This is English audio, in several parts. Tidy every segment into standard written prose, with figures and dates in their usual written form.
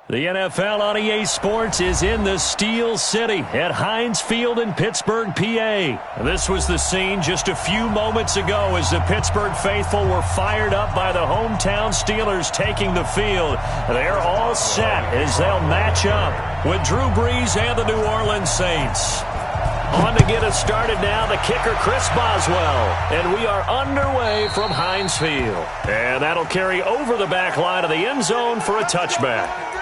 The NFL on EA Sports is in the Steel City at Heinz Field in Pittsburgh, PA. This was the scene just a few moments ago as the Pittsburgh faithful were fired up by the hometown Steelers taking the field. They're all set as they'll match up with Drew Brees and the New Orleans Saints. On to get us started now, the kicker, Chris Boswell. And we are underway from Heinz Field. And that'll carry over the back line of the end zone for a touchback.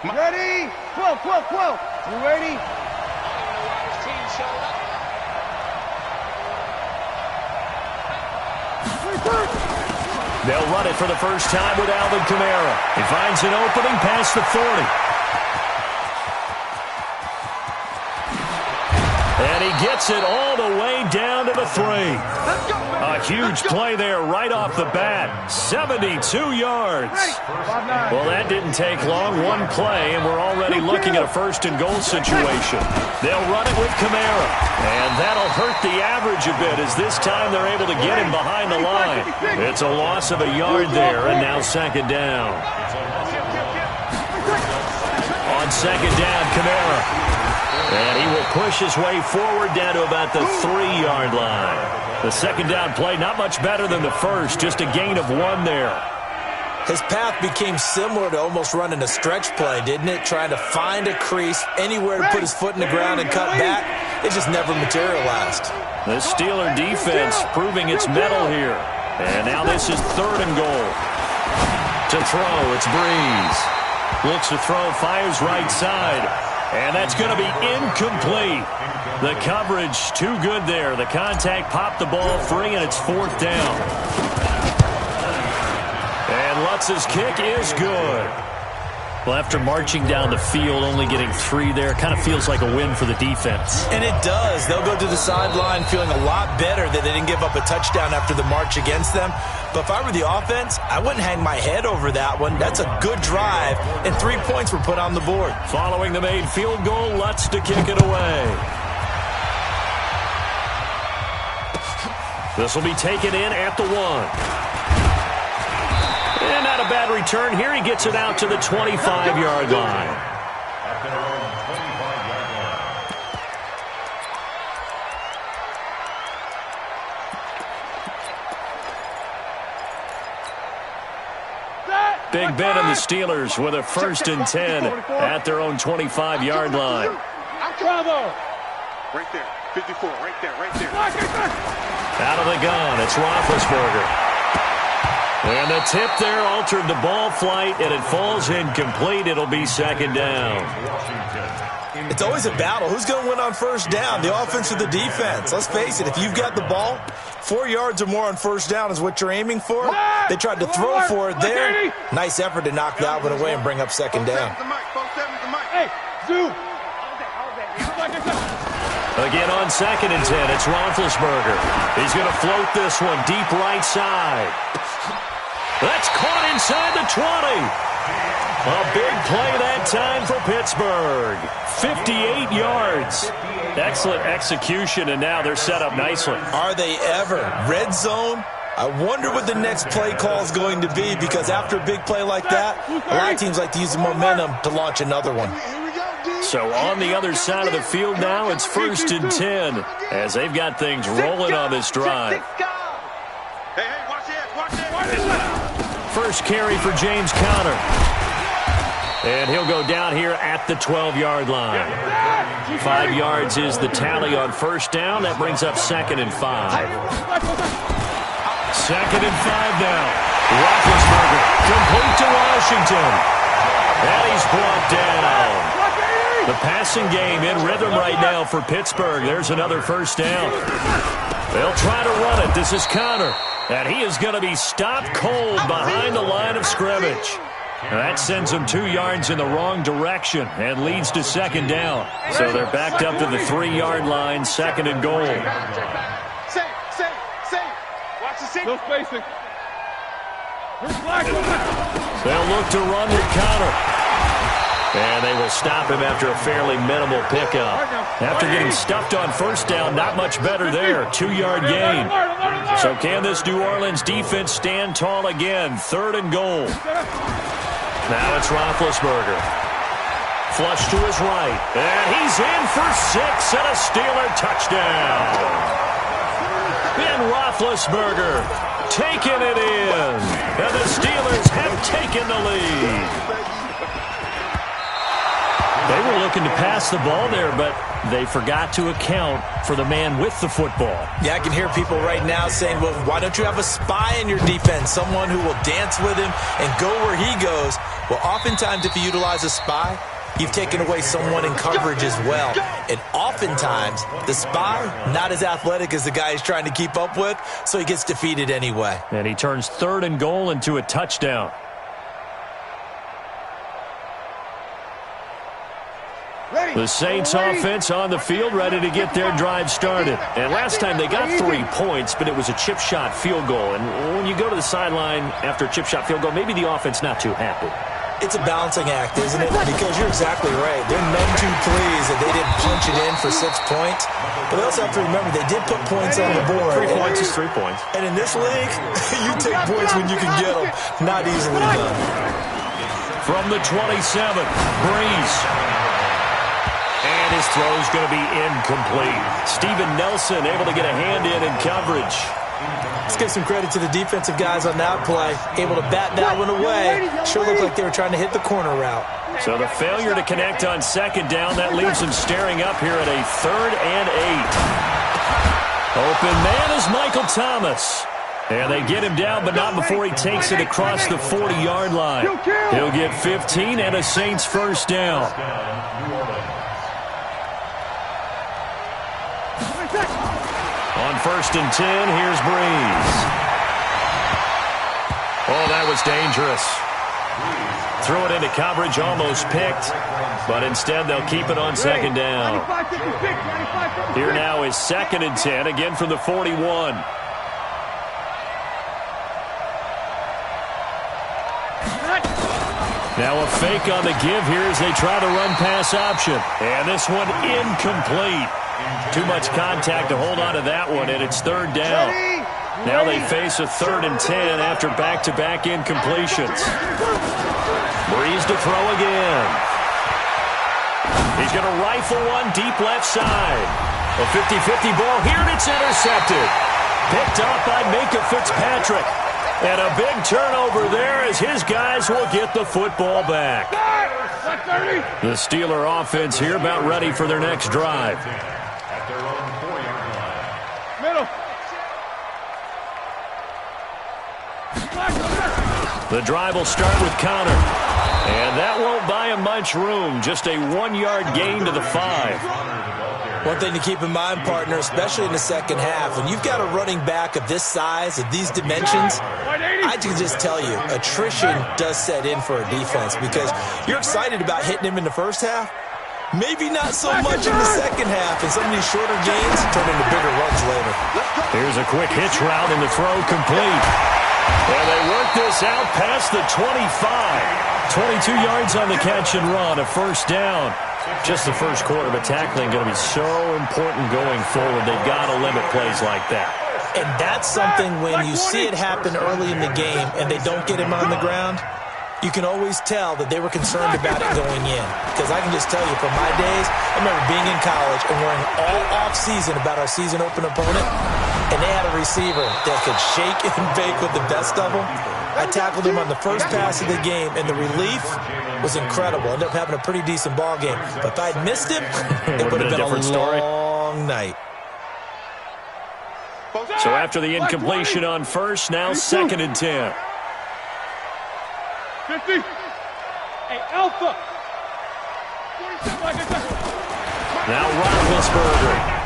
Ready? 12. You ready? They'll run it for the first time with Alvin Kamara. He finds an opening past the 40. And he gets it all the way down to the 3. A huge play there right off the bat. 72 yards. Well, that didn't take long. One play, and we're already looking at a first-and-goal situation. They'll run it with Kamara. And that'll hurt the average a bit as this time they're able to get him behind the line. It's a loss of a yard there, and now second down. On second down, Kamara. And he will push his way forward down to about the 3-yard line. The second down play, not much better than the first, just a gain of 1 there. His path became similar to almost running a stretch play, didn't it? Trying to find a crease, anywhere to put his foot in the ground and cut back. It just never materialized. The Steeler defense proving its mettle here. And now this is 3rd and goal. To throw, it's Brees. Looks to throw, fires right side. And that's going to be incomplete. The coverage too good there. The contact popped the ball free, and it's 4th down. And Lutz's kick is good. Well, after marching down the field, only getting 3 there, kind of feels like a win for the defense. And it does. They'll go to the sideline feeling a lot better that they didn't give up a touchdown after the march against them. But if I were the offense, I wouldn't hang my head over that one. That's a good drive, and 3 points were put on the board. Following the made field goal, Lutz to kick it away. This will be taken in at the 1. And not a bad return here. He gets it out to the 25-yard line. Big Ben and the Steelers with a 1st and 10 at their own 25-yard line. Bravo! Right there, 54, right there. Out of the gun, it's Roethlisberger. And the tip there altered the ball flight, and it falls incomplete. It'll be 2nd down. It's always a battle. Who's going to win on 1st down, the offense or the defense? Let's face it, if you've got the ball, 4 yards or more on 1st down is what you're aiming for. They tried to throw for it there. Nice effort to knock that one away and bring up 2nd down. Hey, Zoo! Again on 2nd and 10, it's Roethlisberger. He's going to float this one deep right side. That's caught inside the 20. A big play that time for Pittsburgh. 58 yards. Excellent execution, and now they're set up nicely. Are they ever? Red zone? I wonder what the next play call is going to be, because after a big play like that, a lot of teams like to use the momentum to launch another one. So on the other side of the field now, it's 1st and 10 as they've got things rolling on this drive. Hey, watch it. First carry for James Conner. And he'll go down here at the 12-yard line. 5 yards is the tally on 1st down. That brings up 2nd and 5. 2nd and 5 now. Roethlisberger complete to Washington. And he's brought down. The passing game in rhythm right now for Pittsburgh. There's another 1st down. They'll try to run it. This is Conner. And he is going to be stopped cold behind the line of scrimmage. That sends them 2 yards in the wrong direction and leads to 2nd down. So they're backed up to the 3-yard line, 2nd and goal. Safe. Watch the safe. No spacing. They'll look to run the counter. And they will stop him after a fairly minimal pickup. After getting stuffed on first down, not much better there. 2-yard gain. So can this New Orleans defense stand tall again? 3rd and goal. Now it's Roethlisberger. Flush to his right. And he's in for 6 and a Steeler touchdown. Ben Roethlisberger taking it in. And the Steelers have taken the lead. They were looking to pass the ball there, but they forgot to account for the man with the football. Yeah, I can hear people right now saying, well, why don't you have a spy in your defense, someone who will dance with him and go where he goes? Well, oftentimes if you utilize a spy, you've taken away someone in coverage as well. And oftentimes, the spy, not as athletic as the guy he's trying to keep up with, so he gets defeated anyway. And he turns 3rd and goal into a touchdown. The Saints offense on the field, ready to get their drive started. And last time they got 3 points, but it was a chip shot field goal. And when you go to the sideline after a chip shot field goal, maybe the offense not too happy. It's a balancing act, isn't it? Because you're exactly right. They're none too pleased that they didn't punch it in for 6 points. But they also have to remember they did put points on the board. 3 points is 3 points. And in this league, you take points when you can get them. Not easily done. From the 27, Breeze. And his throw is going to be incomplete. Steven Nelson able to get a hand in coverage. Let's give some credit to the defensive guys on that play. Able to bat that one away. Sure looked like they were trying to hit the corner route. So the failure to connect on 2nd down, that leaves them staring up here at a 3rd and 8. Open man is Michael Thomas. And they get him down, but not before he takes it across the 40-yard line. He'll get 15 and a Saints first down. On 1st and 10, here's Breeze. Oh, that was dangerous. Threw it into coverage, almost picked, but instead they'll keep it on 2nd down. Here now is 2nd and 10, again from the 41. Now a fake on the give here as they try to run pass option. And this one incomplete. Too much contact to hold on to that one, and it's 3rd down. Now they face a 3rd and 10 after back-to-back incompletions. Breeze to throw again. He's going to rifle one deep left side. A 50-50 ball here, and it's intercepted. Picked up by Minka Fitzpatrick. And a big turnover there as his guys will get the football back. The Steeler offense here about ready for their next drive. Middle. The drive will start with Connor. And that won't buy him much room. Just a 1-yard gain to the 5. One thing to keep in mind, partner, especially in the second half, when you've got a running back of this size, of these dimensions, I can just tell you, attrition does set in for a defense because you're excited about hitting him in the first half. Maybe not so much in the second half, and some of these shorter gains turn into bigger runs later. Here's a quick hitch route, and the throw complete. And they work this out past the 25. 22 yards on the catch and run, a first down. Just the first quarter, but tackling going to be so important going forward. They've got to limit plays like that. And that's something when you see it happen early in the game and they don't get him on the ground, you can always tell that they were concerned about it going in. Because I can just tell you, from my days, I remember being in college and worrying all off-season about our season-open opponent, and they had a receiver that could shake and bake with the best of them. I tackled him on the first pass of the game, and the relief was incredible. Ended up having a pretty decent ball game. But if I'd missed him, it would have been a long night. So after the incompletion on first, now 2nd and 10. 50. Hey, Alpha. Now Roethlisberger.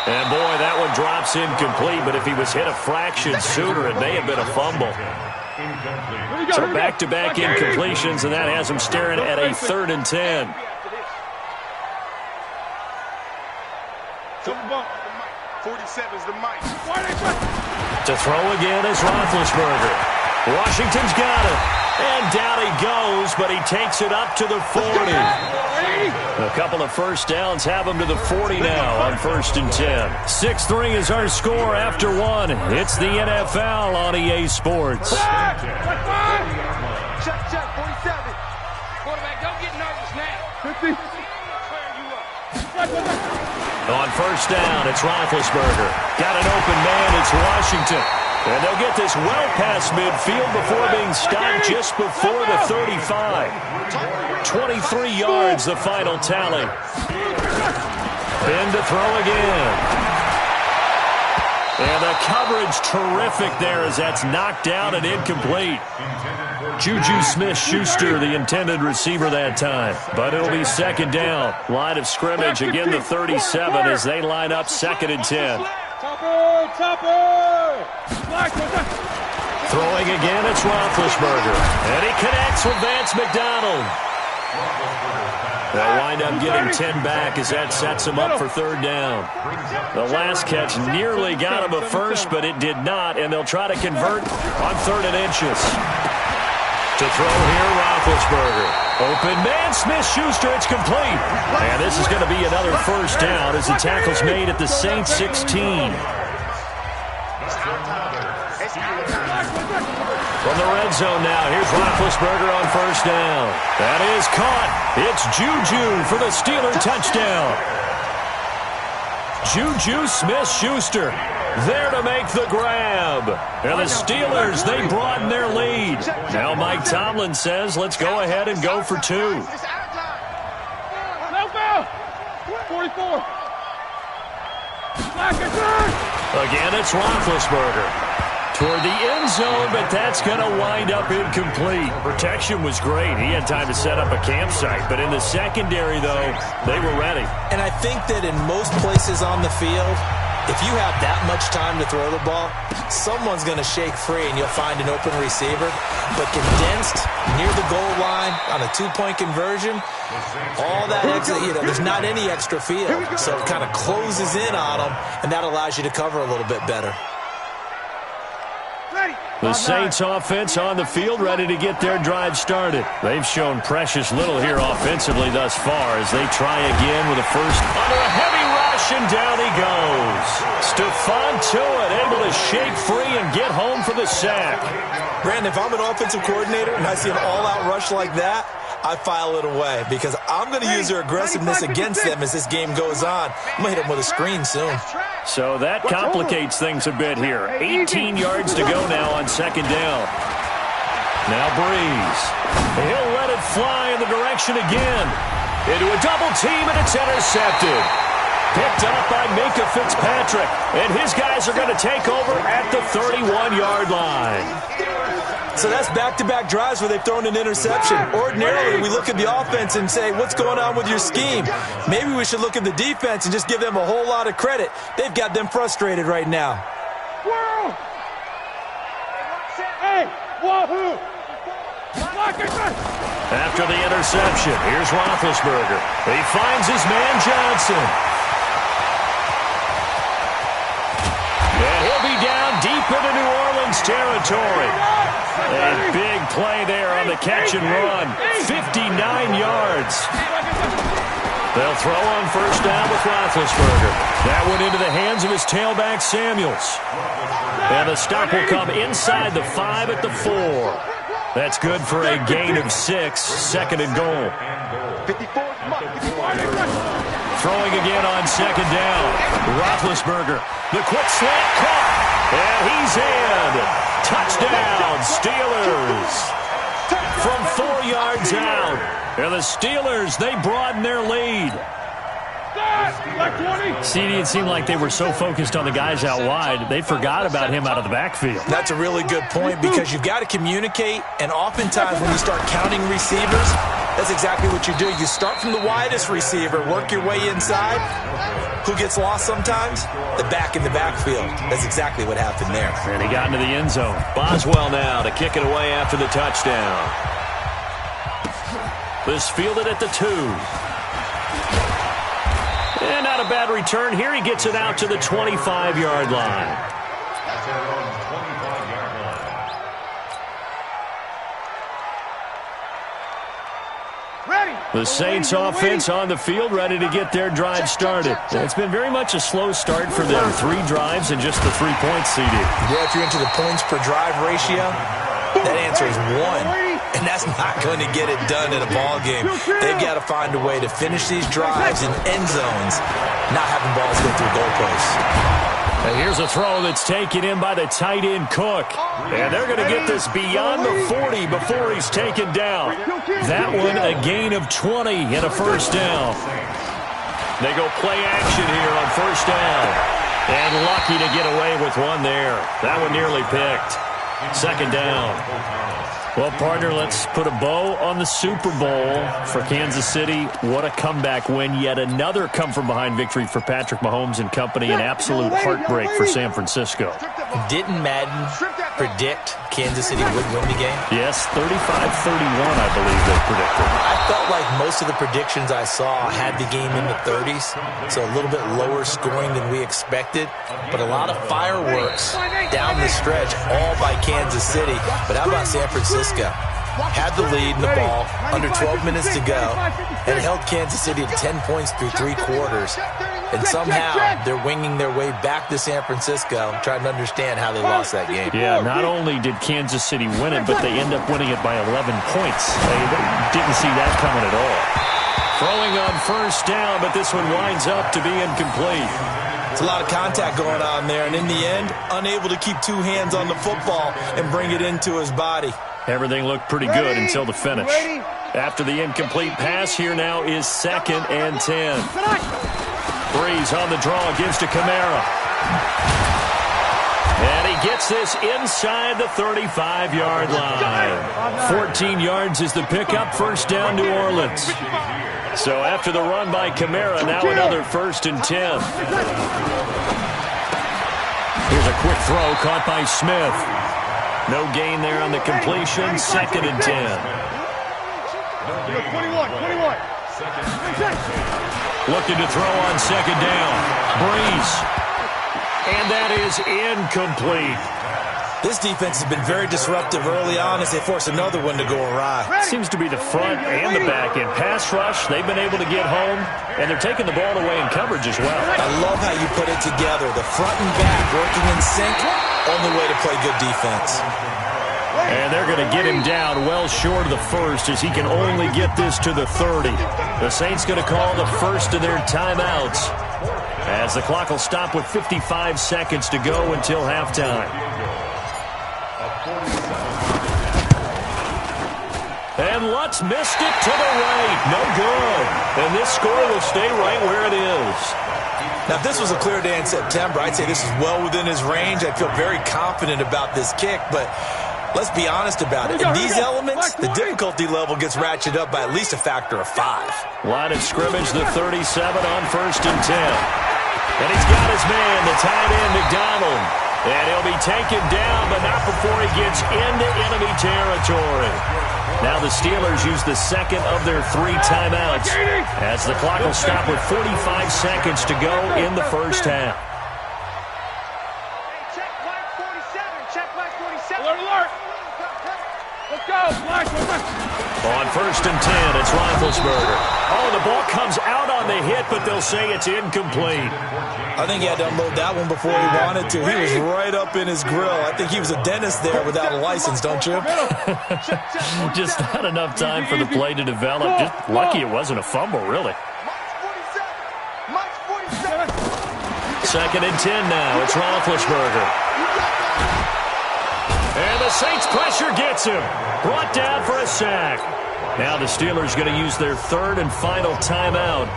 And boy, that one drops incomplete, but if he was hit a fraction sooner, it may have been a fumble. So back-to-back incompletions, and that has him staring at a 3rd and 10. So, 47's the mic. To throw again is Roethlisberger. Washington's got it. And down he goes, but he takes it up to the 40. A couple of first downs have him to the 40 now on 1st and 10. 6-3 is our score after one. It's the NFL on EA Sports. Check, 47. Quarterback, don't get nervous now. 50. On first down, it's Roethlisberger. Got an open man, it's Washington. And they'll get this well past midfield before being stopped just before the 35. 23 yards, the final tally. Ben to throw again. And the coverage terrific there as that's knocked down and incomplete. Juju Smith-Schuster, the intended receiver that time. But it'll be second down. Line of scrimmage, again the 37 as they line up 2nd and 10. Throwing again, it's Roethlisberger. And he connects with Vance McDonald. They'll wind up getting 10 back as that sets him up for 3rd down. The last catch nearly got him a first, but it did not, and they'll try to convert on 3rd and inches. To throw here, Roethlisberger. Open man, Smith-Schuster, it's complete. And this is going to be another first down as the tackle's made at the Saints 16. From the red zone now, here's Roethlisberger on first down. That is caught. It's Juju for the Steeler touchdown. Juju Smith-Schuster there to make the grab. And the Steelers, they broaden their lead. Now Mike Tomlin says, let's go ahead and go for 2. No foul. 44. Again, it's Roethlisberger. Toward the end zone, but that's going to wind up incomplete. Protection was great. He had time to set up a campsite. But in the secondary, though, they were ready. And I think that in most places on the field, if you have that much time to throw the ball, someone's going to shake free and you'll find an open receiver. But condensed near the goal line on a 2-point conversion, all that extra, there's not any extra field. So it kind of closes in on them, and that allows you to cover a little bit better. The Saints offense on the field, ready to get their drive started. They've shown precious little here offensively thus far as they try again with a first under a heavy rush, and down he goes. Stephon Tuitt able to shake free and get home for the sack. Brandon, if I'm an offensive coordinator and I see an all-out rush like that, I file it away because I'm going to use their aggressiveness against them as this game goes on. I'm going to hit them with a screen soon. So that complicates things a bit here. 18 yards to go now on second down. Now Breeze. He'll let it fly in the direction again. Into a double team, and it's intercepted. Picked up by Minkah Fitzpatrick. And his guys are going to take over at the 31-yard line. So that's back-to-back drives where they've thrown an interception. Ordinarily, we look at the offense and say, what's going on with your scheme? Maybe we should look at the defense and just give them a whole lot of credit. They've got them frustrated right now. Hey, wahoo! After the interception, here's Roethlisberger. He finds his man Johnson. And he'll be down deep into New Orleans territory. A big play there on the catch and run. 59 yards. They'll throw on first down with Roethlisberger. That went into the hands of his tailback, Samuels. And the stop will come inside the 5 at the 4. That's good for a gain of 6, second and goal. Throwing again on second down. Roethlisberger, the quick slant caught. And he's in. Touchdown, Steelers. From 4 yards out. And the Steelers, they broaden their lead. CD, it seemed like they were so focused on the guys out wide, they forgot about him out of the backfield. That's a really good point because you've got to communicate, and oftentimes when you start counting receivers, that's exactly what you do. You start from the widest receiver, work your way inside. Who gets lost sometimes? The back in the backfield. That's exactly what happened there. And he got into the end zone. Boswell now to kick it away after the touchdown. This fielded at the 2. And not a bad return here. He gets it out to the 25-yard line. The Saints offense on the field, ready to get their drive started. It's been very much a slow start for them. 3 drives and just the 3 points, CD. Yeah, if you're into the points per drive ratio, that answer is 1. And that's not going to get it done in a ball game. They've got to find a way to finish these drives in end zones, not having balls go through goalposts. And here's a throw that's taken in by the tight end Cook. And they're going to get this beyond the 40 before he's taken down. That one a gain of 20 and a first down. They go play action here on first down. And lucky to get away with one there. That one nearly picked. Second down. Well, partner, let's put a bow on the Super Bowl for Kansas City. What a comeback win. Yet another come-from-behind victory for Patrick Mahomes and company. An absolute heartbreak for San Francisco. Didn't Madden predict Kansas City would win the game? Yes, 35-31, I believe they predicted. I felt like most of the predictions I saw had the game in the 30s, so a little bit lower scoring than we expected. But a lot of fireworks down the stretch, all by Kansas City. But how about San Francisco? Had the lead in the ball, under 12 minutes to go, and held Kansas City to 10 points through 3 quarters. And somehow they're winging their way back to San Francisco, trying to understand how they lost that game. Yeah, not only did Kansas City win it, but they end up winning it by 11 points. They didn't see that coming at all. Throwing on first down, but this one winds up to be incomplete. It's a lot of contact going on there, and in the end, unable to keep 2 hands on the football and bring it into his body. Everything looked pretty good until the finish. After the incomplete pass, here now is 2nd and 10. Breeze on the draw, gives to Kamara. And he gets this inside the 35-yard line. 14 yards is the pickup, first down New Orleans. So after the run by Kamara, now another 1st and 10. Here's a quick throw caught by Smith. No gain there on the completion, 2nd and 10. 21. Looking to throw on 2nd down. Breeze. And that is incomplete. This defense has been very disruptive early on as they force another one to go awry. Seems to be the front and the back end. Pass rush, they've been able to get home, and they're taking the ball away in coverage as well. I love how you put it together. The front and back working in sync, only way to play good defense. And they're going to get him down well short of the 1st as he can only get this to the 30. The Saints going to call the first of their timeouts as the clock will stop with 55 seconds to go until halftime. And Lutz missed it to the right. No good. And this score will stay right where it is. Now, if this was a clear day in September, I'd say this is well within his range. I'd feel very confident about this kick, but let's be honest about it. In these elements, the difficulty level gets ratcheted up by at least a factor of 5. Line of scrimmage, the 37 on 1st and 10. And he's got his man, the tight end, McDonald. And he'll be taken down, but not before he gets into enemy territory. Now the Steelers use the 2nd of their 3 timeouts as the clock will stop with 45 seconds to go in the first half. Check flag 47. Alert. Let's go. On 1st and 10, it's Roethlisberger. Oh, the ball comes out on the hit, but they'll say it's incomplete. I think he had to unload that one before he wanted to. He was right up in his grill. I think he was a dentist there without a license, don't you? Just not enough time for the play to develop. Just lucky it wasn't a fumble, really. 2nd and 10 now. It's Roethlisberger. And the Saints pressure gets him. Brought down for a sack. Now the Steelers going to use their 3rd and final timeout,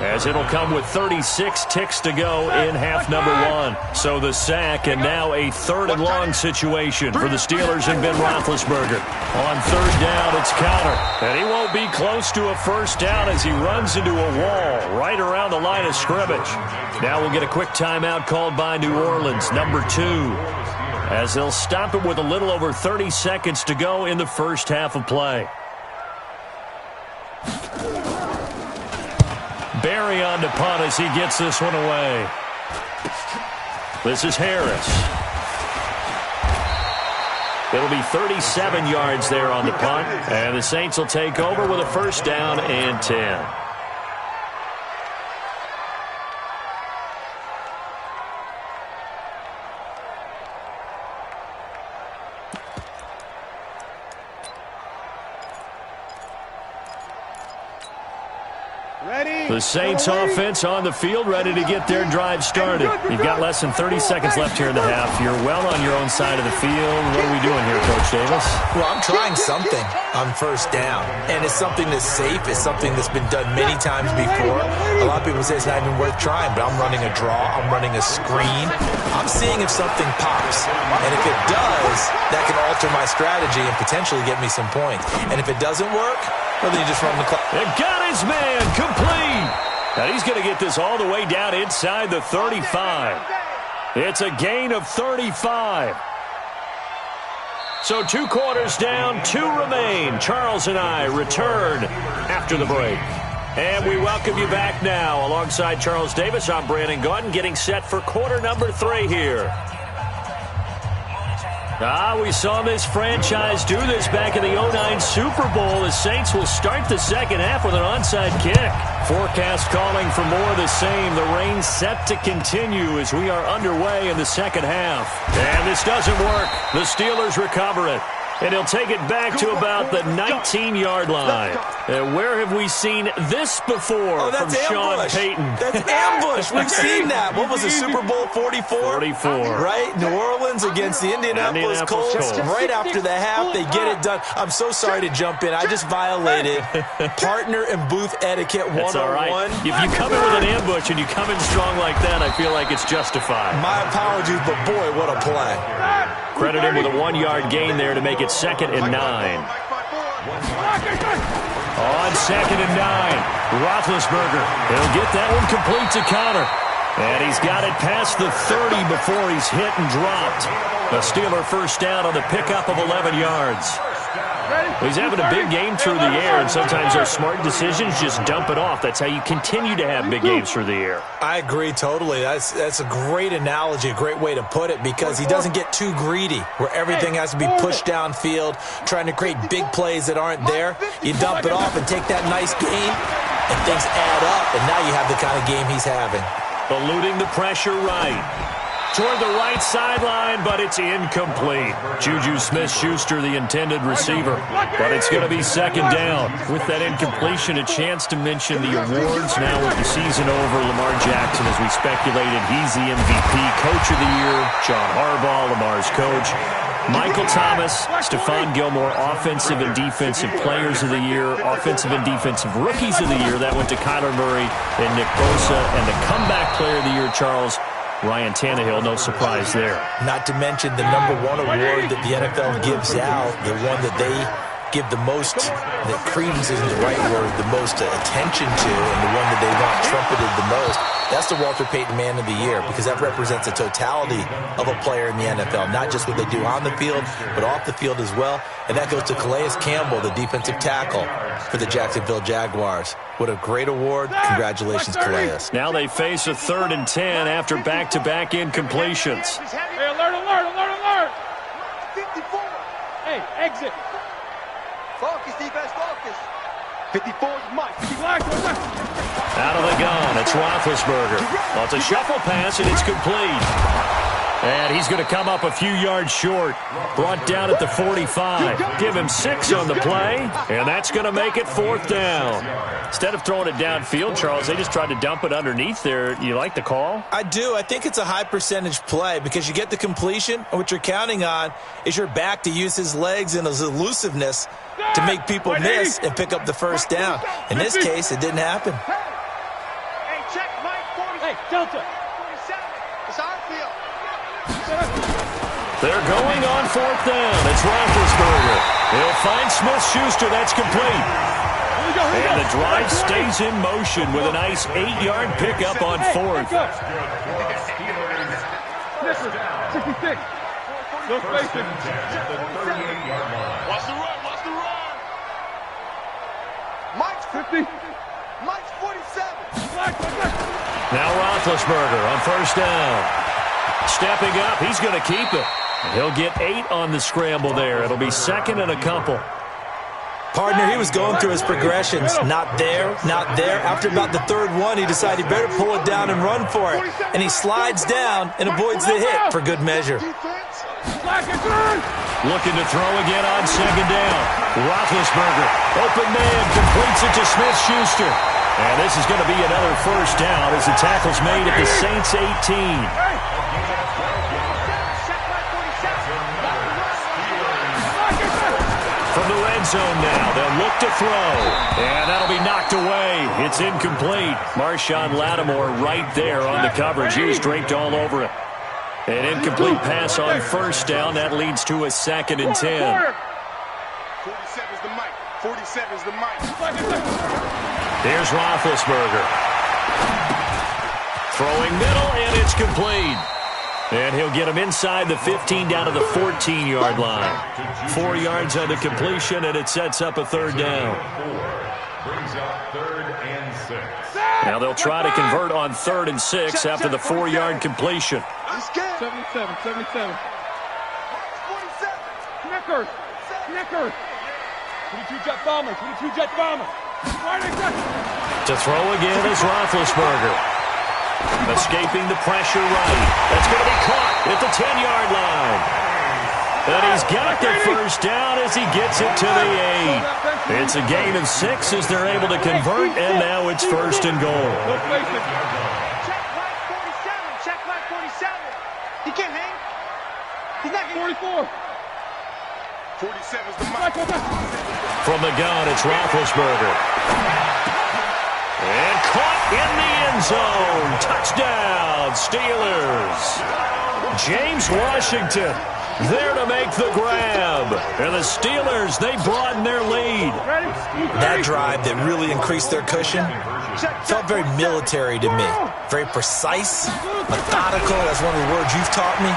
as it'll come with 36 ticks to go in half number 1. So the sack, and now a 3rd and long situation for the Steelers and Ben Roethlisberger. On 3rd down, it's Connor. And he won't be close to a first down as he runs into a wall right around the line of scrimmage. Now we'll get a quick timeout called by New Orleans, number 2, as they'll stop it with a little over 30 seconds to go in the first half of play. Barry on to punt as he gets this one away. This is Harris. It'll be 37 yards there on the punt, and the Saints will take over with a first down and 10. The Saints offense on the field, ready to get their drive started. You've got less than 30 seconds left here in the half. You're well on your own side of the field. What are we doing here, Coach Davis? Well, I'm trying something on first down, and it's something that's safe. It's something that's been done many times before. A lot of people say it's not even worth trying, but I'm running a draw. I'm running a screen. I'm seeing if something pops, and if it does, that can alter my strategy and potentially get me some points. And if it doesn't work, well, then you just run the clock. They got his man complete. And he's going to get this all the way down inside the 35. It's a gain of 35. So 2 quarters down, 2 remain. Charles and I return after the break. And we welcome you back now. Alongside Charles Davis, I'm Brandon Gaudin, getting set for quarter number 3 here. We saw this franchise do this back in the 2009 Super Bowl. The Saints will start the second half with an onside kick. Forecast calling for more of the same. The rain set to continue as we are underway in the second half. And this doesn't work. The Steelers recover it. And he'll take it back to about the 19-yard line. Where have we seen this before from Sean Payton? That's ambush. We've seen that. What was it, Super Bowl 44? 44. Right? New Orleans against the Indianapolis Colts. Right after the half, they get it done. I'm so sorry to jump in. I just violated partner and booth etiquette 101. That's all right. If you come in with an ambush and you come in strong like that, I feel like it's justified. My apologies, but boy, what a play. Credit him with a 1-yard gain there to make it 2nd and 9. On 2nd and 9, Roethlisberger. He'll get that one complete to Connor. And he's got it past the 30 before he's hit and dropped. The Steeler first down on the pickup of 11 yards. He's having a big game through the air, and sometimes those smart decisions just dump it off. That's how you continue to have big games through the air. I agree totally. That's a great analogy, a great way to put it, because he doesn't get too greedy where everything has to be pushed downfield, trying to create big plays that aren't there. You dump it off and take that nice gain, and things add up, and now you have the kind of game he's having. Eluding the pressure right. Toward the right sideline, but it's incomplete. Juju Smith-Schuster, the intended receiver. But it's going to be 2nd down. With that incompletion, a chance to mention the awards. Now with the season over, Lamar Jackson, as we speculated, he's the MVP, Coach of the Year. John Harbaugh, Lamar's coach. Michael Thomas, Stephon Gilmore, Offensive and Defensive Players of the Year, Offensive and Defensive Rookies of the Year. That went to Kyler Murray and Nick Bosa. And the Comeback Player of the Year, Charles, Ryan Tannehill, no surprise there. Not to mention the #1 award that the NFL gives out, the one that they give the most, that credence isn't the right word, the most attention to, and the one that they want trumpeted the most. That's the Walter Payton Man of the Year, because that represents the totality of a player in the NFL, not just what they do on the field, but off the field as well. And that goes to Calais Campbell, the defensive tackle for the Jacksonville Jaguars. What a great award. Congratulations, Calais. Now they face a 3rd and 10 after back-to-back incompletions. Hey, alert, alert, alert, alert! 54. Hey, exit. Focus, defense, focus. 54 is Mike. Out of the gun, it's Roethlisberger. Well, it's a shuffle pass, and it's complete. And he's going to come up a few yards short. Brought down at the 45. Give him 6 on the play, and that's going to make it 4th down. Instead of throwing it downfield, Charles, they just tried to dump it underneath there. You like the call? I do. I think it's a high-percentage play because you get the completion, and what you're counting on is your back to use his legs and his elusiveness to make people miss and pick up the first down. In this case, it didn't happen. Hey, check Mike 40. Hey, Delta. 47. It's our field. They're going on 4th down. It's Roethlisberger. He'll find Smith-Schuster. That's complete. And the drive stays in motion with a nice 8-yard pickup on 4th. 66. No spacing. Watch the run, watch the run. Mike's 50. Mike's 47. Now Roethlisberger on 1st down. Stepping up, he's going to keep it. He'll get 8 on the scramble there. It'll be second and a couple. Partner, he was going through his progressions. Not there, not there. After about the third one, he decided he better pull it down and run for it. And he slides down and avoids the hit for good measure. Looking to throw again on second down. Roethlisberger, open man, completes it to Smith-Schuster. And this is going to be another first down as the tackle's made at the Saints 18. From the red zone now, they'll look to throw. And that'll be knocked away. It's incomplete. Marshawn Lattimore right there on the coverage. He was draped all over it. An incomplete pass on first down. That leads to a second and 10. 47's the mic. 47's the mic. Here's Roethlisberger. Throwing middle, and it's complete. And he'll get him inside the 15 down to the 14-yard line. 4 yards on the completion, and it sets up a third down. Brings up 3rd and 6. Now they'll try to convert on 3rd and 6 after the 4-yard completion. 77. 47. Knickers. 22-jet bomber. 22-jet bomber. To throw again is Roethlisberger. Escaping the pressure right. That's going to be caught at the 10-yard line. And he's got the first down as he gets it to the 8. It's a gain of 6 as they're able to convert, and now it's first and goal. Check right 47. Check right 47. He can't hang. He's not 44. 47's the mic. From the gun, it's Roethlisberger. And caught in the end zone. Touchdown, Steelers. James Washington there to make the grab. And the Steelers, they broaden their lead. That drive that really increased their cushion felt very military to me. Very precise, methodical. That's one of the words you've taught me.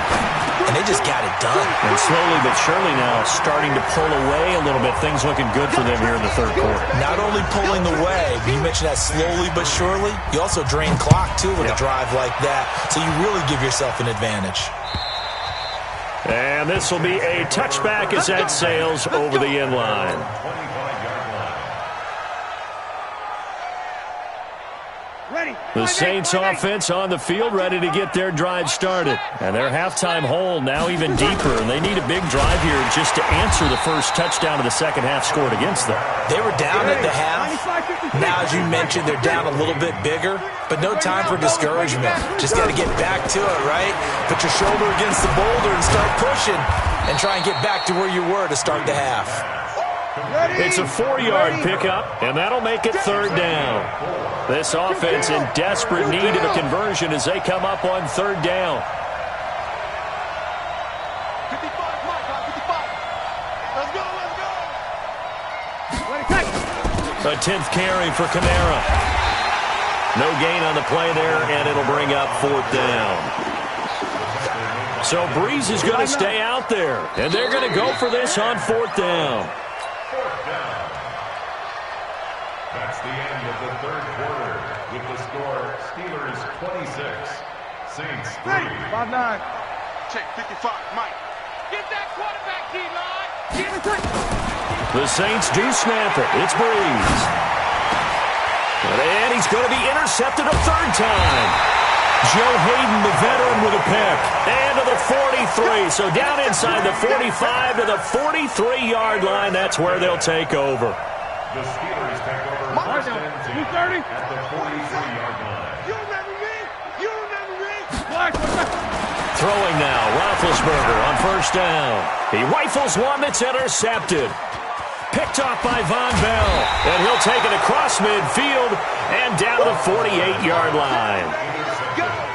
And they just got it done. And slowly but surely now starting to pull away a little bit. Things looking good for them here in the third quarter. Not only pulling away, but you mentioned that slowly but surely. You also drain clock, too, with a drive like that. So you really give yourself an advantage. And this will be a touchback as that sails over the end line. The Saints offense on the field ready to get their drive started. And their halftime hole now even deeper. And they need a big drive here just to answer the first touchdown of the second half scored against them. They were down at the half. Now, as you mentioned, they're down a little bit bigger. But no time for discouragement. Just got to get back to it, right? Put your shoulder against the boulder and start pushing. And try and get back to where you were to start the half. It's a 4-yard pickup, and that'll make it third down. This offense in desperate need of a conversion as they come up on third down. 55, let's go. A 10th carry for Kamara. No gain on the play there, and it'll bring up fourth down. So Breeze is going to stay out there, and they're going to go for this on fourth down. That's the end of the third quarter with the score Steelers 26, Saints 3. 5-9. Check 55, Mike. Get that quarterback, D-line. Get it. The Saints do snap it. It's Breeze. And he's going to be intercepted a third time. Joe Hayden, the veteran, with a pick. And to the 43. So down inside the 45 to the 43-yard line. That's where they'll take over. The Steelers take over first and 10 at the 43-yard line. You remember me? You remember me? Throwing now, Roethlisberger on first down. He rifles one that's intercepted. Picked off by Von Bell. And he'll take it across midfield and down to the 48-yard line.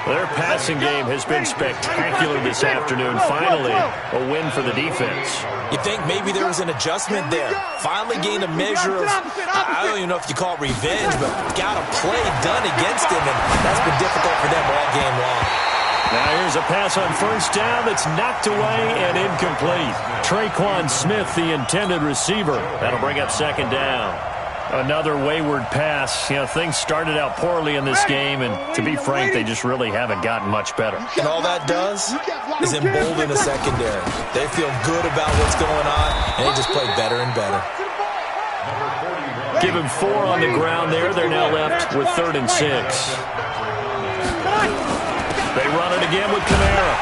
Their passing game has been spectacular this afternoon. Finally, a win for the defense. You think maybe there was an adjustment there. Finally gained a measure of, I don't even know if you call it revenge, but got a play done against him, and that's been difficult for them all game long. Now here's a pass on first down that's knocked away and incomplete. Traquan Smith, the intended receiver. That'll bring up second down. Another wayward pass. You know, things started out poorly in this game, and to be frank, they just really haven't gotten much better. And all that does is embolden the secondary. They feel good about what's going on, and they just play better and better. Give him 4 on the ground there. They're now left with 3rd and 6. They run it again with Kamara.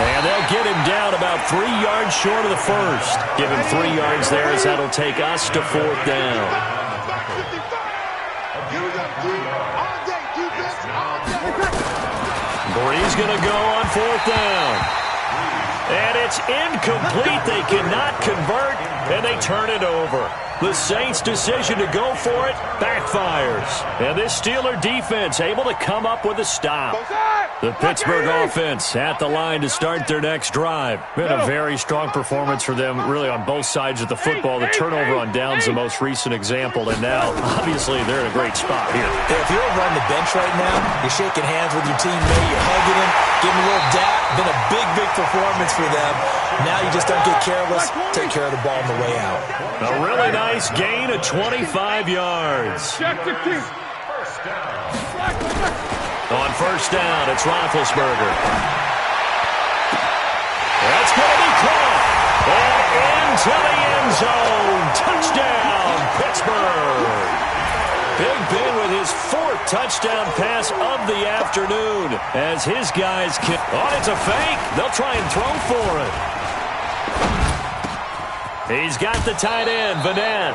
And they'll get him down about 3 yards short of the first. Give him 3 yards there as that'll take us to 4th down. Bree's going to go on 4th down. And it's incomplete. They cannot convert, and they turn it over. The Saints' decision to go for it backfires. And this Steeler defense able to come up with a stop. The Pittsburgh offense at the line to start their next drive. Been a very strong performance for them, really, on both sides of the football. The turnover on downs, the most recent example. And now, obviously, they're in a great spot here. If you're over on the bench right now, you're shaking hands with your teammate, you're hugging him, giving him a little dap. Been a big, big performance for them. Now you just don't get careless. Take care of the ball on the way out. A really nice gain of 25 yards. Check the key. On 1st down, it's Roethlisberger. That's going to be caught. And into the end zone. Touchdown, Pittsburgh. Big Ben with his 4th touchdown pass of the afternoon. As his guys can... Oh, it's a fake. They'll try and throw for it. He's got the tight end, Vanette.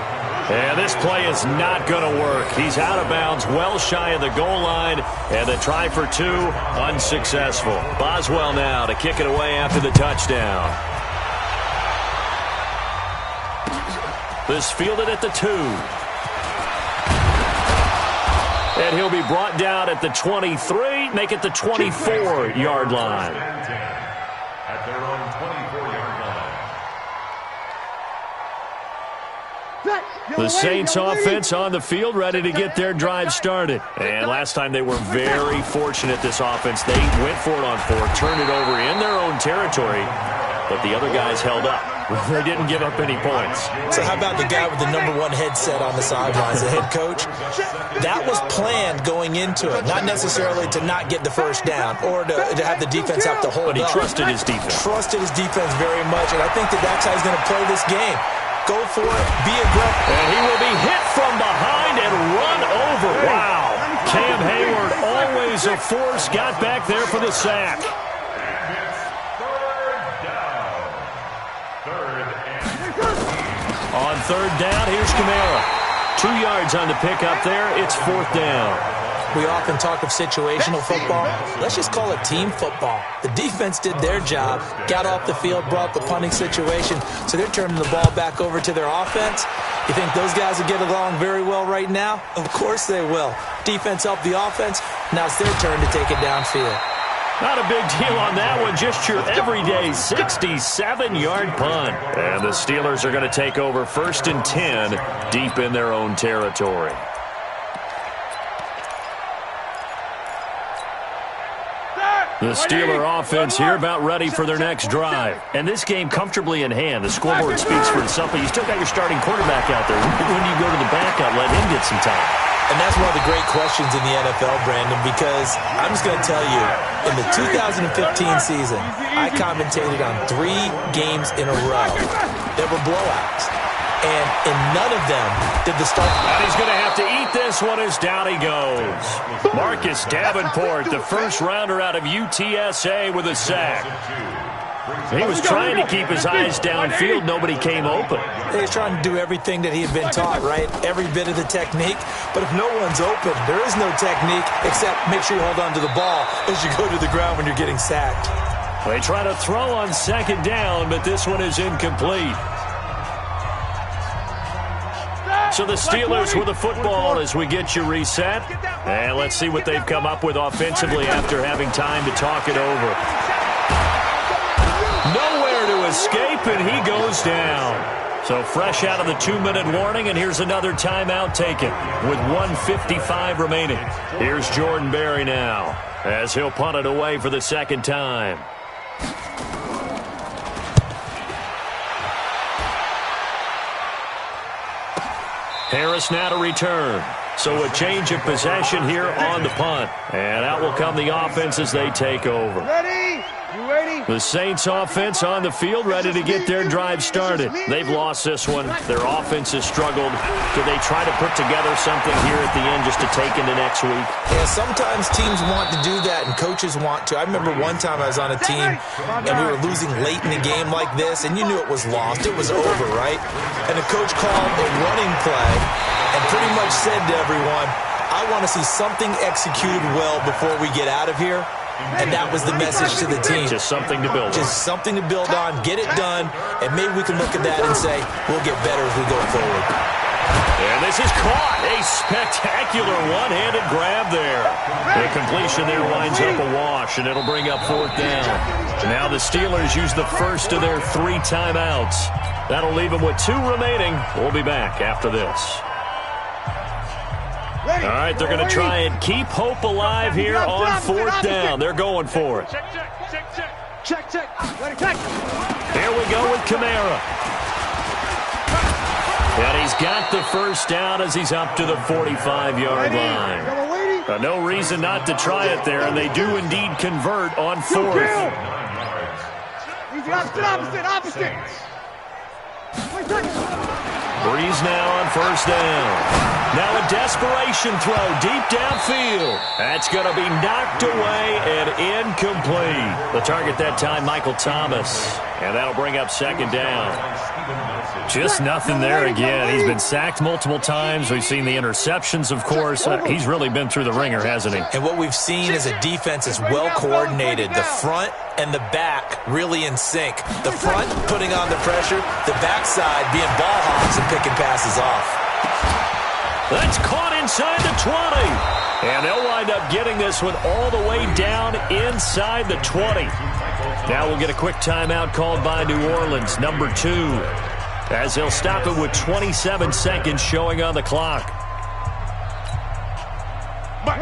And this play is not going to work. He's out of bounds, well shy of the goal line. And the try for 2, unsuccessful. Boswell now to kick it away after the touchdown. This fielded at the 2. And he'll be brought down at the 23, make it the 24-yard line. At their own 24-yard line. The Saints offense on the field, ready to get their drive started. And last time they were very fortunate, this offense. They went for it on 4, turned it over in their own territory, but the other guys held up. They didn't give up any points. So how about the guy with the #1 headset on the sidelines, the head coach? That was planned going into it, not necessarily to not get the first down or to have the defense have to hold up. But he trusted his defense. Trusted his defense very much, and I think that's how he's going to play this game. Go for it, be aggressive. And he will be hit from behind and run over. Wow. Cam Hayward, always a force, got back there for the sack. On 3rd down, here's Kamara. 2 yards on the pickup there. It's 4th down. We often talk of situational football. Let's just call it team football. The defense did their job, got off the field, brought the punting situation, so they're turning the ball back over to their offense. You think those guys will get along very well right now? Of course they will. Defense helped the offense. Now it's their turn to take it downfield. Not a big deal on that one. Just your everyday 67-yard punt. And the Steelers are going to take over 1st and 10 deep in their own territory. The Steeler offense here about ready for their next drive. And this game comfortably in hand. The scoreboard speaks for itself, but you still got your starting quarterback out there. When do you go to the backup, let him get some time? And that's one of the great questions in the NFL, Brandon, because I'm just going to tell you, in the 2015 season, I commentated on 3 games in a row. There were blowouts. And in none of them did the start. And he's going to have to eat this one as down he goes. Marcus Davenport, the first rounder out of UTSA with a sack. He was trying to keep his eyes downfield. Nobody came open. He was trying to do everything that he had been taught, right? Every bit of the technique. But if no one's open, there is no technique except make sure you hold on to the ball as you go to the ground when you're getting sacked. They try to throw on 2nd down, but this one is incomplete. So the Steelers with the football as we get you reset. And let's see what they've come up with offensively after having time to talk it over. Nowhere to escape, and he goes down. So fresh out of the 2-minute warning, and here's another timeout taken with 1:55 remaining. Here's Jordan Berry now as he'll punt it away for the 2nd time. Harris now to return. So a change of possession here on the punt. And out will come the offense as they take over. Ready? You ready? The Saints offense on the field, ready to get their drive started. They've lost this one. Their offense has struggled. Do they try to put together something here at the end just to take into next week? Yeah, sometimes teams want to do that and coaches want to. I remember one time I was on a team and we were losing late in a game like this, and you knew it was lost. It was over, right? And the coach called a running play and pretty much said to everyone, I want to see something executed well before we get out of here. And that was the message to the team. Just something to build on. Just something to build on, get it done, and maybe we can look at that and say, we'll get better as we go forward. And this is caught. A spectacular one-handed grab there. The completion there winds up a wash, and it'll bring up 4th down. Now the Steelers use the first of their 3 timeouts. That'll leave them with 2 remaining. We'll be back after this. All right, they're going to try and keep hope alive here on 4th down. They're going for it. Check. Here we go with Kamara. And he's got the first down as he's up to the 45-yard line. No reason not to try it there, and they do indeed convert on 4th. Opposite. Breeze now on 1st down. Now a desperation throw deep downfield. That's going to be knocked away and incomplete. The target that time, Michael Thomas. And that'll bring up 2nd down. Just nothing there again. He's been sacked multiple times. We've seen the interceptions, of course. He's really been through the ringer, hasn't he? And what we've seen is a defense is well coordinated. The front and the back really in sync. The front putting on the pressure, the backside being ball hawks and picking passes off. That's caught inside the 20. And they'll wind up getting this one all the way down inside the 20. Now we'll get a quick timeout called by New Orleans, number 2, as they'll stop it with 27 seconds showing on the clock.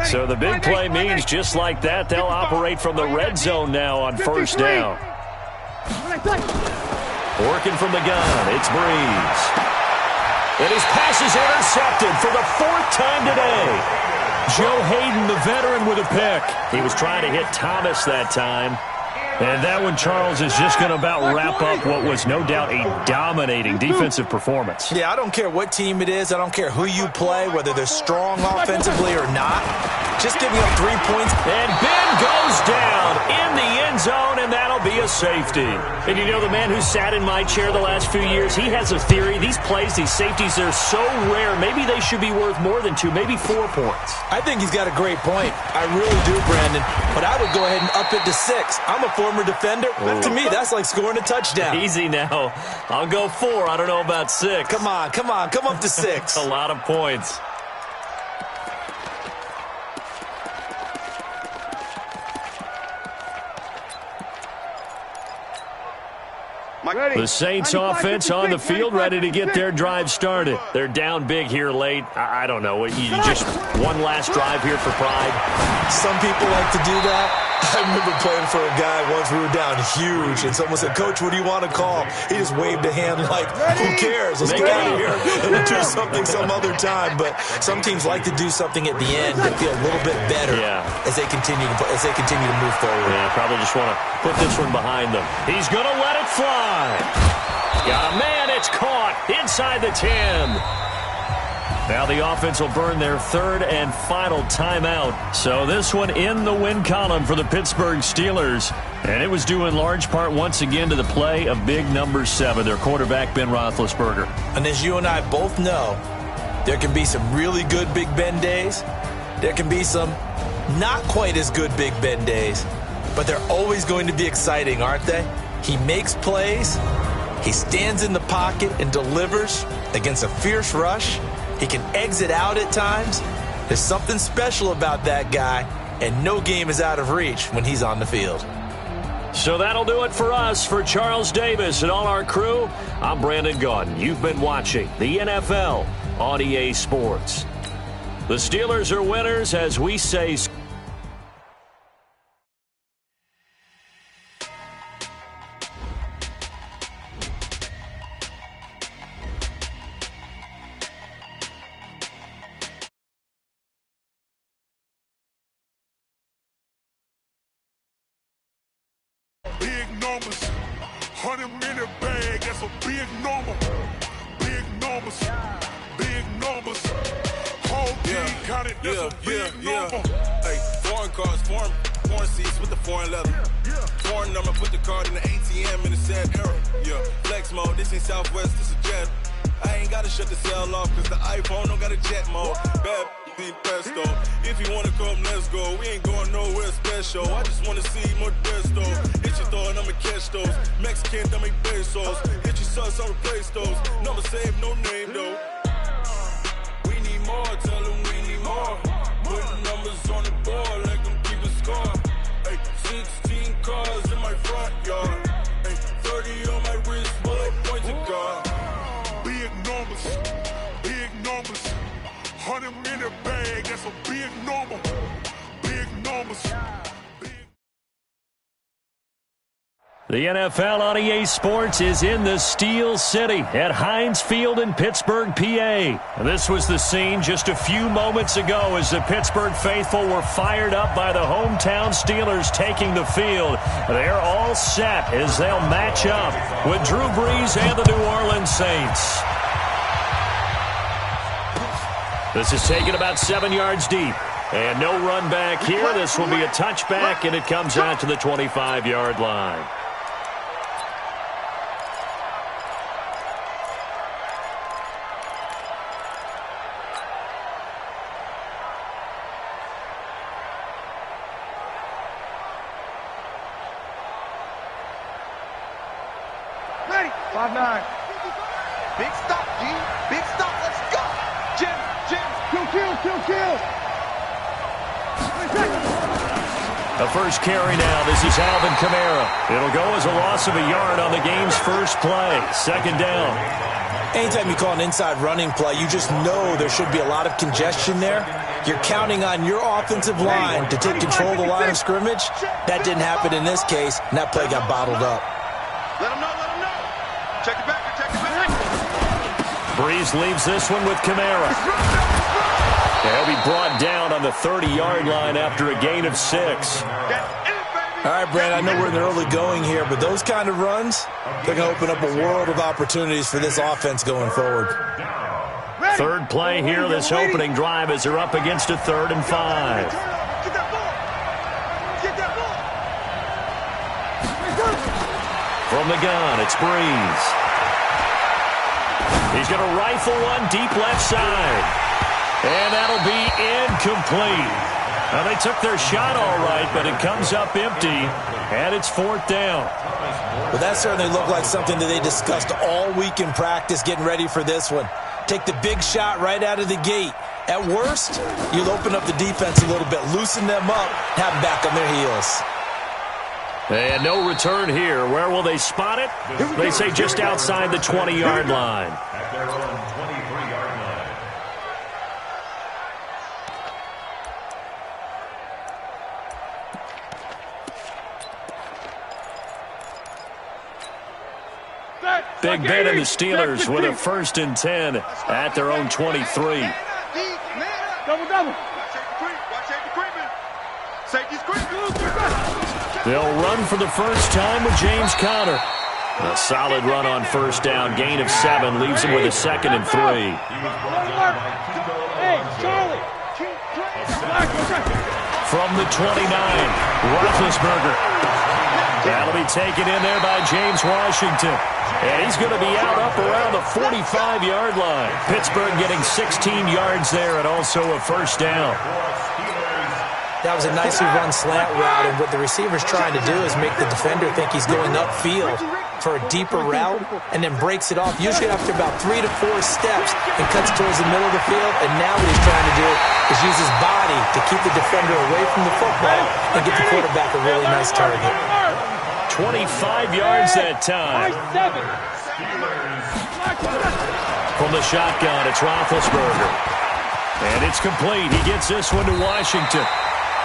So the big play means just like that, they'll operate from the red zone now on 1st down. Working from the gun, it's Breeze. And his pass is intercepted for the 4th time today. Joe Hayden, the veteran, with a pick. He was trying to hit Thomas that time. And that one, Charles, is just going to about wrap up what was no doubt a dominating defensive performance. Yeah, I don't care what team it is. I don't care who you play, whether they're strong offensively or not. Just giving up 3 points. And Ben goes down in the end zone, and that'll be a safety. And you know, the man who sat in my chair the last few years, he has a theory. These plays, these safeties, they're so rare. Maybe they should be worth more than 2, maybe 4 points. I think he's got a great point. I really do, Brandon. But I would go ahead and up it to 6. I'm a former defender. To me, that's like scoring a touchdown. Easy now. I'll go 4. I don't know about 6. Come on. Come up to 6. A lot of points. The Saints offense on the field, ready to get their drive started. They're down big here late. I don't know. You just one last drive here for pride. Some people like to do that. I remember playing for a guy once. We were down huge, and someone said, "Coach, what do you want to call?" He just waved a hand like, "Who cares? Let's get out of here and we'll do something some other time." But some teams like to do something at the end to feel a little bit better as they continue to move forward. Yeah, probably just want to put this one behind them. He's going to let it fly. Got a man. It's caught inside the 10. Now the offense will burn their 3rd and final timeout. So this one in the win column for the Pittsburgh Steelers. And it was due in large part once again to the play of big number 7, their quarterback Ben Roethlisberger. And as you and I both know, there can be some really good Big Ben days. There can be some not quite as good Big Ben days. But they're always going to be exciting, aren't they? He makes plays. He stands in the pocket and delivers against a fierce rush. He can exit out at times. There's something special about that guy, and no game is out of reach when he's on the field. So that'll do it for us. For Charles Davis and all our crew, I'm Brandon Gaudin. You've been watching the NFL on EA Sports. The Steelers are winners, as we say. numbers. 100-minute bag, that's a big number. Big numbers. Big numbers. Whole team counted, that's a big number. Hey, foreign cars, foreign seats with the foreign leather. Foreign number, put the card in the ATM in the sad era. Yeah, flex mode, this ain't Southwest, this is jet. I ain't gotta shut the cell off, cause the iPhone don't got a jet mode. Bad need pesto. If you wanna come, let's go. We ain't going nowhere special. I just wanna see more desto. Hit your throw and I'ma catch those. Mexican, I make pesos. Hit your sus, I'll replace those. Number save, no name though. We need more, tell them we need more. Putting numbers on the board, let them keep a score. Hey, 16 cars in my front yard. Hey, 30 on my wrist, bullet points of God. Big numbers. Big numbers. 100-minute bag, that's a big number. Big numbers. The NFL on EA Sports is in the Steel City at Heinz Field in Pittsburgh, PA. This was the scene just a few moments ago as the Pittsburgh faithful were fired up by the hometown Steelers taking the field. They're all set as they'll match up with Drew Brees and the New Orleans Saints. This is taken about 7 yards deep. And no run back here. This will be a touchback, and it comes out to the 25-yard line. Ready. 5-9. Big stop, G. Big stop. Let's go. Jim. Kill. The first carry now. This is Alvin Kamara. It'll go as a loss of a yard on the game's first play. Second down. Anytime you call an inside running play, you just know there should be a lot of congestion there. You're counting on your offensive line to take control of the line of scrimmage. That didn't happen in this case, and that play got bottled up. Let him know. Check it back. Brees leaves this one with Kamara. He'll be brought down on the 30-yard line after a gain of 6. All right, Brad, I know we're in the early going here, but those kind of runs, they're going to open up a world of opportunities for this offense going forward. Third play here, this opening drive, as they're up against a 3rd and 5. From the gun, it's Brees. He's going to rifle one deep left side. And that'll be incomplete. Now, they took their shot all right, but it comes up empty, and it's 4th down. Well, that certainly looked like something that they discussed all week in practice getting ready for this one. Take the big shot right out of the gate. At worst, you'll open up the defense a little bit, loosen them up, have them back on their heels. And no return here. Where will they spot it? They say just outside the 20-yard line. At their own 23-yard line. Big Ben and the Steelers with a 1st and 10 at their own 23. Double. They'll run for the first time with James Conner. A solid run on 1st down. Gain of 7 leaves him with a 2nd and 3. Hey, Charlie. From the 29, Roethlisberger. That'll be taken in there by James Washington. And he's going to be out up around the 45-yard line. Pittsburgh getting 16 yards there and also a 1st down. That was a nicely run slant route, and what the receiver's trying to do is make the defender think he's going upfield for a deeper route and then breaks it off, usually after about 3 to 4 steps, and cuts towards the middle of the field. And now what he's trying to do is use his body to keep the defender away from the football and get the quarterback a really nice target. 25 yards that time. From the shotgun, it's Roethlisberger. And it's complete. He gets this one to Washington.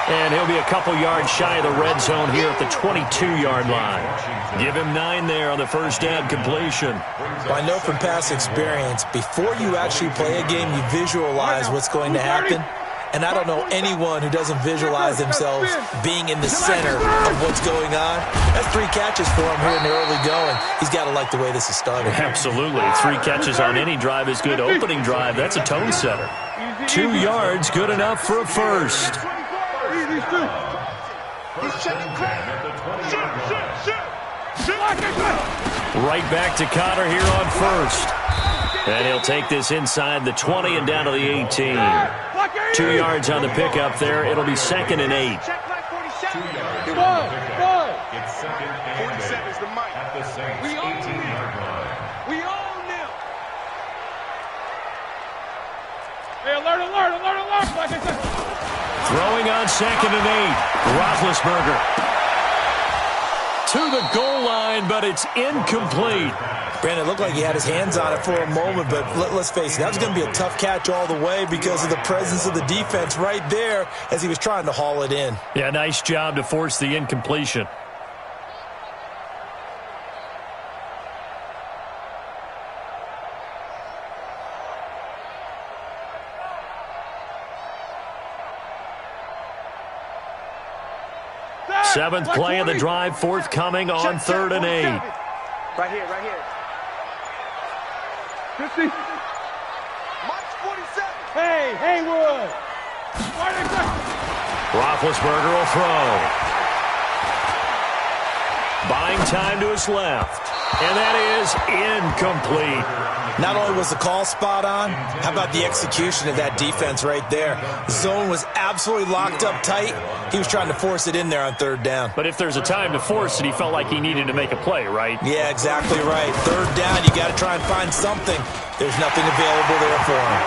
And he'll be a couple yards shy of the red zone here at the 22-yard line. Give him 9 there on the 1st down completion. Well, I know from past experience, before you actually play a game, you visualize what's going to happen. And I don't know anyone who doesn't visualize themselves being in the center of what's going on. That's 3 catches for him here in the early going. He's got to like the way this is started. Absolutely. 3 catches on any drive is good. Opening drive, that's a tone setter. 2 yards, good enough for a first. Right back to Connor here on first. And he'll take this inside the 20 and down to the 18. 2 yards on the pickup there. It'll be 2nd and 8. It's 2nd and 8 at the Saints' 18-yard line. We own them. Hey, alert, alert, alert, alert. Like I said. Throwing on 2nd and 8. Roethlisberger to the goal line, but it's incomplete. Brandon, it looked like he had his hands on it for a moment, but let's face it, that was going to be a tough catch all the way because of the presence of the defense right there as he was trying to haul it in. Yeah, nice job to force the incompletion. Seventh play of the drive, forthcoming on 3rd and 8. Right here, right here. 50. March 47. Hey, Haywood. Roethlisberger will throw. Buying time to his left. And that is incomplete. Not only was the call spot on, how about the execution of that defense right there? The zone was absolutely locked up tight. He was trying to force it in there on 3rd down. But if there's a time to force it, he felt like he needed to make a play, right? Yeah, exactly right. 3rd down, you got to try and find something. There's nothing available there for him.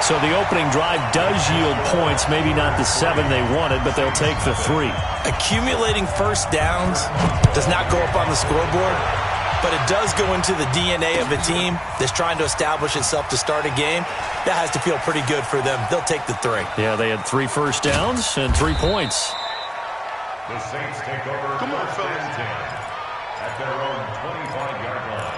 So the opening drive does yield points, maybe not the 7 they wanted, but they'll take the 3. Accumulating first downs does not go up on the scoreboard, but it does go into the DNA of a team that's trying to establish itself to start a game. That has to feel pretty good for them. They'll take the 3. Yeah, they had 3 first downs and 3 points. The Saints take over. Come on, fellas. At their own 25-yard line.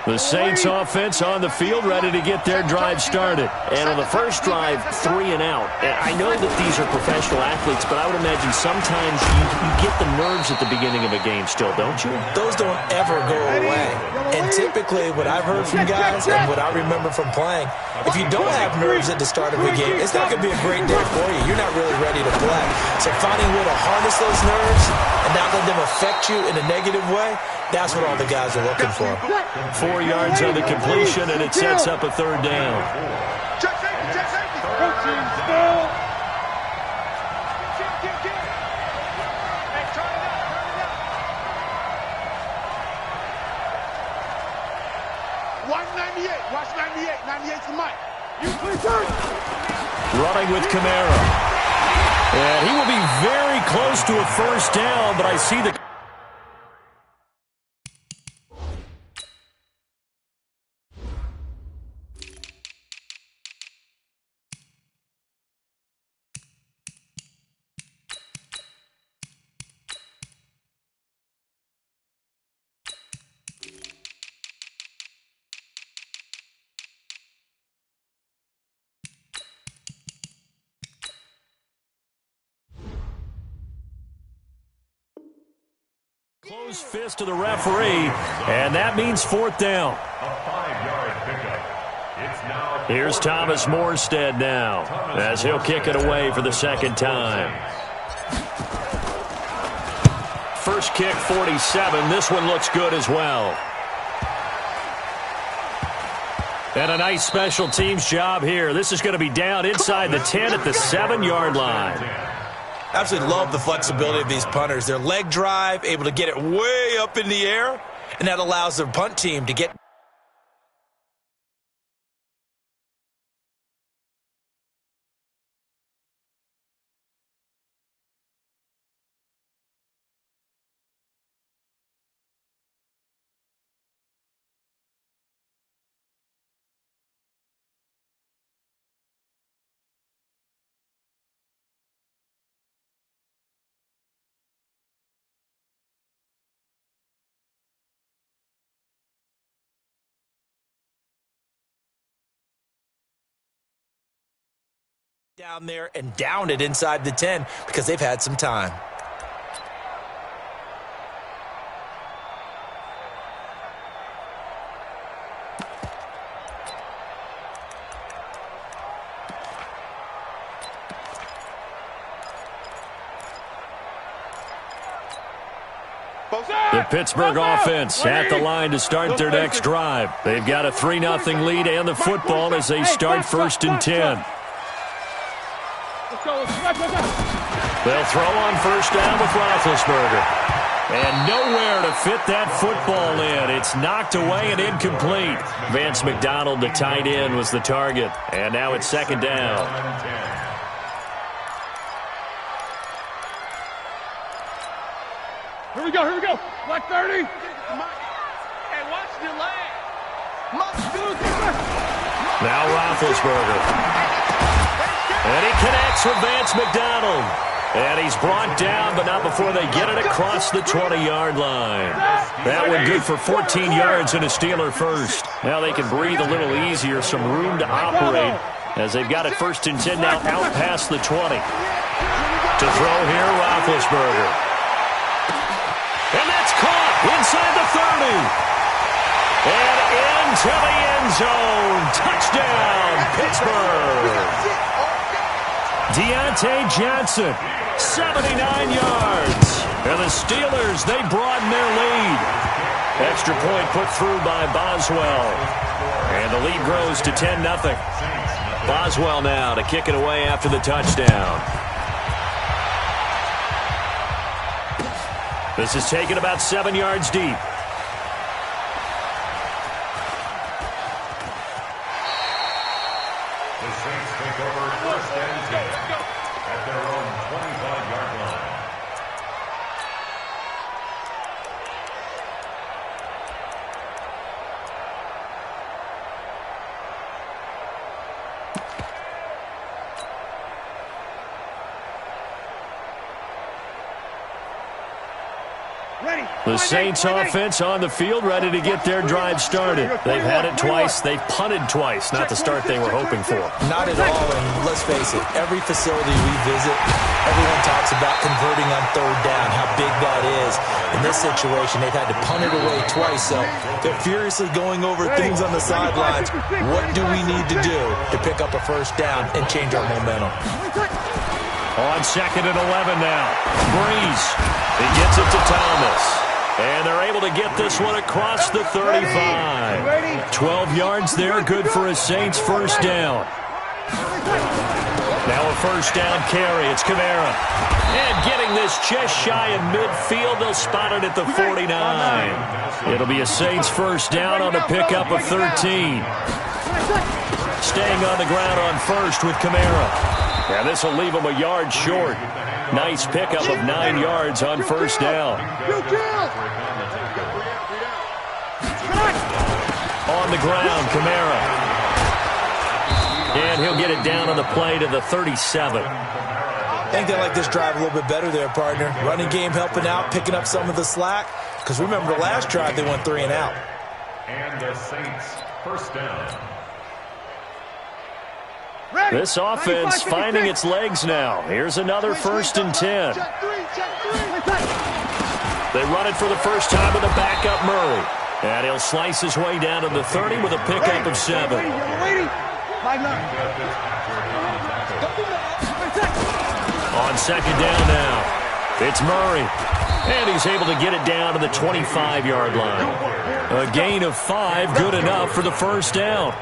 The Saints offense on the field, ready to get their drive started. And on the first drive, 3 and out. And I know that these are professional athletes, but I would imagine sometimes you get the nerves at the beginning of a game still, don't you? Those don't ever go away. And typically, what I've heard from guys and what I remember from playing, if you don't have nerves at the start of a game, it's not going to be a great day for you. You're not really ready to play. So finding a way to harness those nerves and not let them affect you in a negative way, that's what all the guys are looking for. 4 yards on the completion, and it sets up a 3rd down. Check safety, check safety. Coaching still. Hey, turn it up, turn it up. Watch 98, watch 98. 98's the mic. You please turn. Running with Kamara. And he will be very close to a first down, but I see the... Close fist to the referee, and that means 4th down. A 5-yard pickup. It's now Here's Thomas Morstead now, as he'll kick it away for the 2nd time. First kick, 47. This one looks good as well. And a nice special teams job here. This is going to be down inside the 10 at the 7-yard line. Absolutely love the flexibility of these punters. Their leg drive, able to get it way up in the air, and that allows their punt team to get down there and down it inside the 10 because they've had some time. The Pittsburgh offense at the line to start their next drive. They've got a 3-0 lead and the football as they start 1st and 10. They'll throw on 1st down with Roethlisberger. And nowhere to fit that football in. It's knocked away and incomplete. Vance McDonald, the tight end, was the target. And now it's 2nd down. Here we go. Black 30. Hey, watch the leg. Now Roethlisberger. And he connects with Vance McDonald. And he's brought down, but not before they get it across the 20-yard line. That one good for 14 yards and a Steeler first. Now they can breathe a little easier, some room to operate as they've got it 1st and 10 now out past the 20. To throw here, Roethlisberger. And that's caught inside the 30. And into the end zone. Touchdown, Pittsburgh. Deontay Johnson, 79 yards. And the Steelers, they broaden their lead. Extra point put through by Boswell. And the lead grows to 10-0. Boswell now to kick it away after the touchdown. This is taken about 7 yards deep. The Saints take over 1st and 10 at their own 25-yard line. The Saints offense on the field, ready to get their drive started. They've had it twice. They've punted twice. Not the start they were hoping for. Not at all, and let's face it, every facility we visit, everyone talks about converting on 3rd down, how big that is. In this situation, they've had to punt it away twice, so they're furiously going over things on the sidelines. What do we need to do to pick up a 1st down and change our momentum? On 2nd and 11 now. Breeze. He gets it to Thomas. And they're able to get this one across the 35. 12 yards there, good for a Saints 1st down. Now a 1st down carry. It's Kamara. And getting this just shy of midfield. They'll spot it at the 49. It'll be a Saints 1st down on a pickup of 13. Staying on the ground on 1st with Kamara. Yeah, this will leave him a yard short. Nice pickup of 9 yards on 1st down. On the ground, Kamara. And he'll get it down on the play to the 37. I think they like this drive a little bit better there, partner. Running game helping out, picking up some of the slack. Because remember, the last drive they went 3 and out. And the Saints 1st down. This offense finding its legs now. Here's another 1st and 10. They run it for the first time with a backup Murray. And he'll slice his way down to the 30 with a pickup of 7. On 2nd down now, it's Murray. And he's able to get it down to the 25-yard line. A gain of 5, good enough for the 1st down.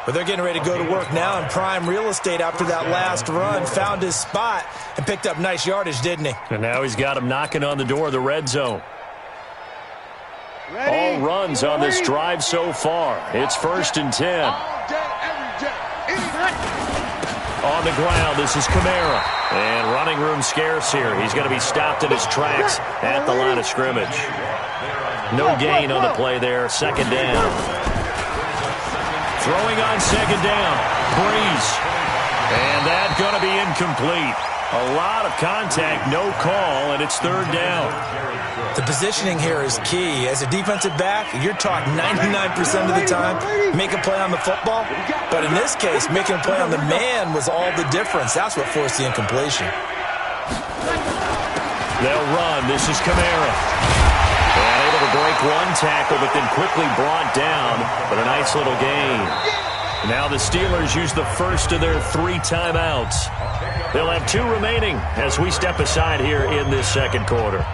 But they're getting ready to go to work now in prime real estate after that last run. Found his spot and picked up nice yardage, didn't he? And now he's got him knocking on the door of the red zone. All runs on this drive so far. It's 1st and 10. On the ground, this is Kamara. And running room scarce here. He's going to be stopped in his tracks at the line of scrimmage. No gain on the play there. 2nd down. Throwing on 2nd down. Breeze. And that's going to be incomplete. A lot of contact, no call, and it's third down. The positioning here is key. As a defensive back, you're taught 99% of the time, make a play on the football. But in this case, making a play on the man was all the difference. That's what forced the incompletion. They'll run. This is Kamara. And able to break one tackle, but then quickly brought down. But a nice little gain. Now the Steelers use the first of their 3 timeouts. They'll have 2 remaining as we step aside here in this second quarter.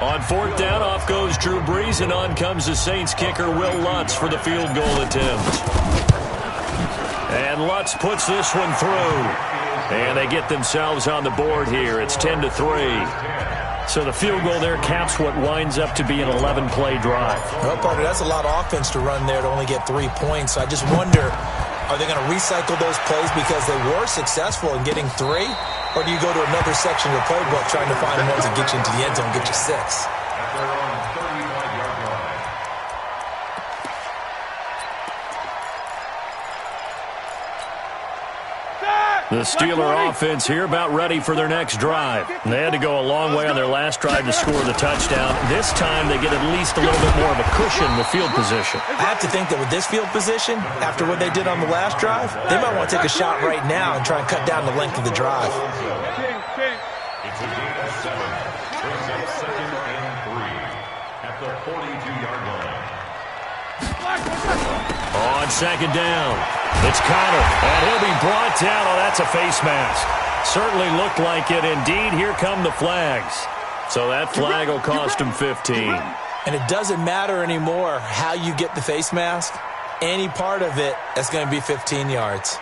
On 4th down, off goes Drew Brees, and on comes the Saints kicker Will Lutz for the field goal attempt. And Lutz puts this one through. And they get themselves on the board here. It's 10-3. So the field goal there caps what winds up to be an 11-play drive. Well, partner, that's a lot of offense to run there to only get 3 points. I just wonder, are they going to recycle those plays because they were successful in getting 3? Or do you go to another section of the playbook trying to find ones that get you into the end zone and get you 6? The Steeler offense here about ready for their next drive. They had to go a long way on their last drive to score the touchdown. This time they get at least a little bit more of a cushion with field position. I have to think that with this field position, after what they did on the last drive, they might want to take a shot right now and try and cut down the length of the drive. It's a gain of 7. Brings up 2nd and 3 at the 42-yard line. On 2nd down, it's Connor, and he'll be brought down. Oh, that's a face mask. Certainly looked like it. Indeed, here come the flags. So that flag will cost him 15. And it doesn't matter anymore how you get the face mask. Any part of it is going to be 15 yards.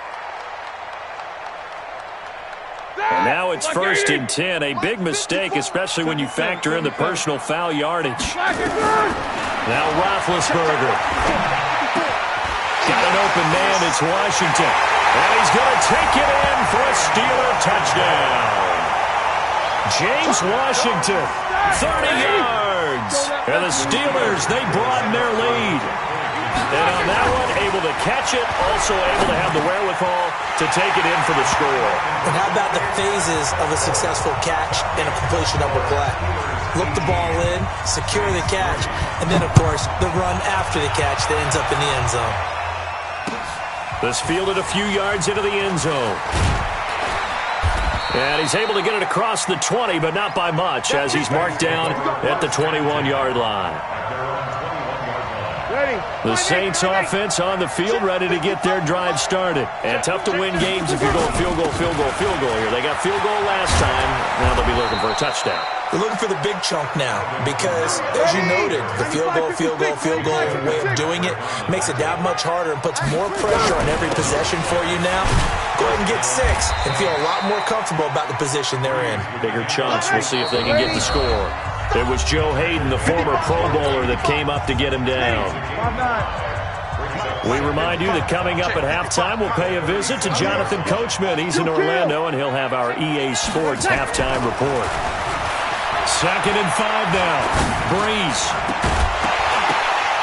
And now it's 1st and 10. A big mistake, especially when you factor in the personal foul yardage. Now Roethlisberger. Got an open man, it's Washington. And he's going to take it in for a Steeler touchdown. James Washington, 30 yards. And the Steelers, they broaden their lead. And on that one, able to catch it, also able to have the wherewithal to take it in for the score. And how about the phases of a successful catch and a completion of a play? Look the ball in, secure the catch, and then, of course, the run after the catch that ends up in the end zone. This fielded a few yards into the end zone. And he's able to get it across the 20, but not by much, as he's marked down at the 21-yard line. The Saints offense on the field, ready to get their drive started. And tough to win games if you're going field goal, field goal, field goal here. They got field goal last time. Now they'll be looking for a touchdown. They're looking for the big chunk now because, as you noted, the field goal way of doing it makes it that much harder and puts more pressure on every possession for you now. Go ahead and get 6 and feel a lot more comfortable about the position they're in. Bigger chunks. We'll see if they can get the score. It was Joe Hayden, the former Pro Bowler, that came up to get him down. We remind you that coming up at halftime, we'll pay a visit to Jonathan Coachman. He's in Orlando, and he'll have our EA Sports halftime report. 2nd and 5 now. Brees.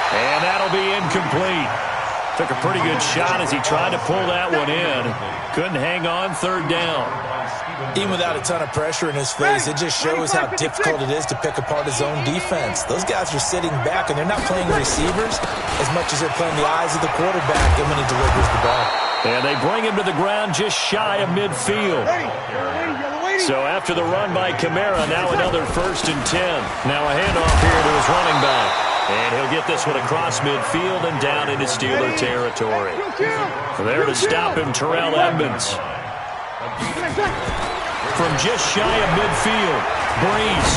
And that'll be incomplete. Took a pretty good shot as he tried to pull that one in. Couldn't hang on 3rd down. Even without a ton of pressure in his face, it just shows how difficult it is to pick apart his own defense. Those guys are sitting back, and they're not playing receivers as much as they're playing the eyes of the quarterback and when he delivers the ball. And they bring him to the ground just shy of midfield. So after the run by Kamara, now another 1st and 10. Now a handoff here to his running back. And he'll get this one across midfield and down into Steeler territory. There to stop him, Terrell Edmonds. From just shy of midfield, Brees.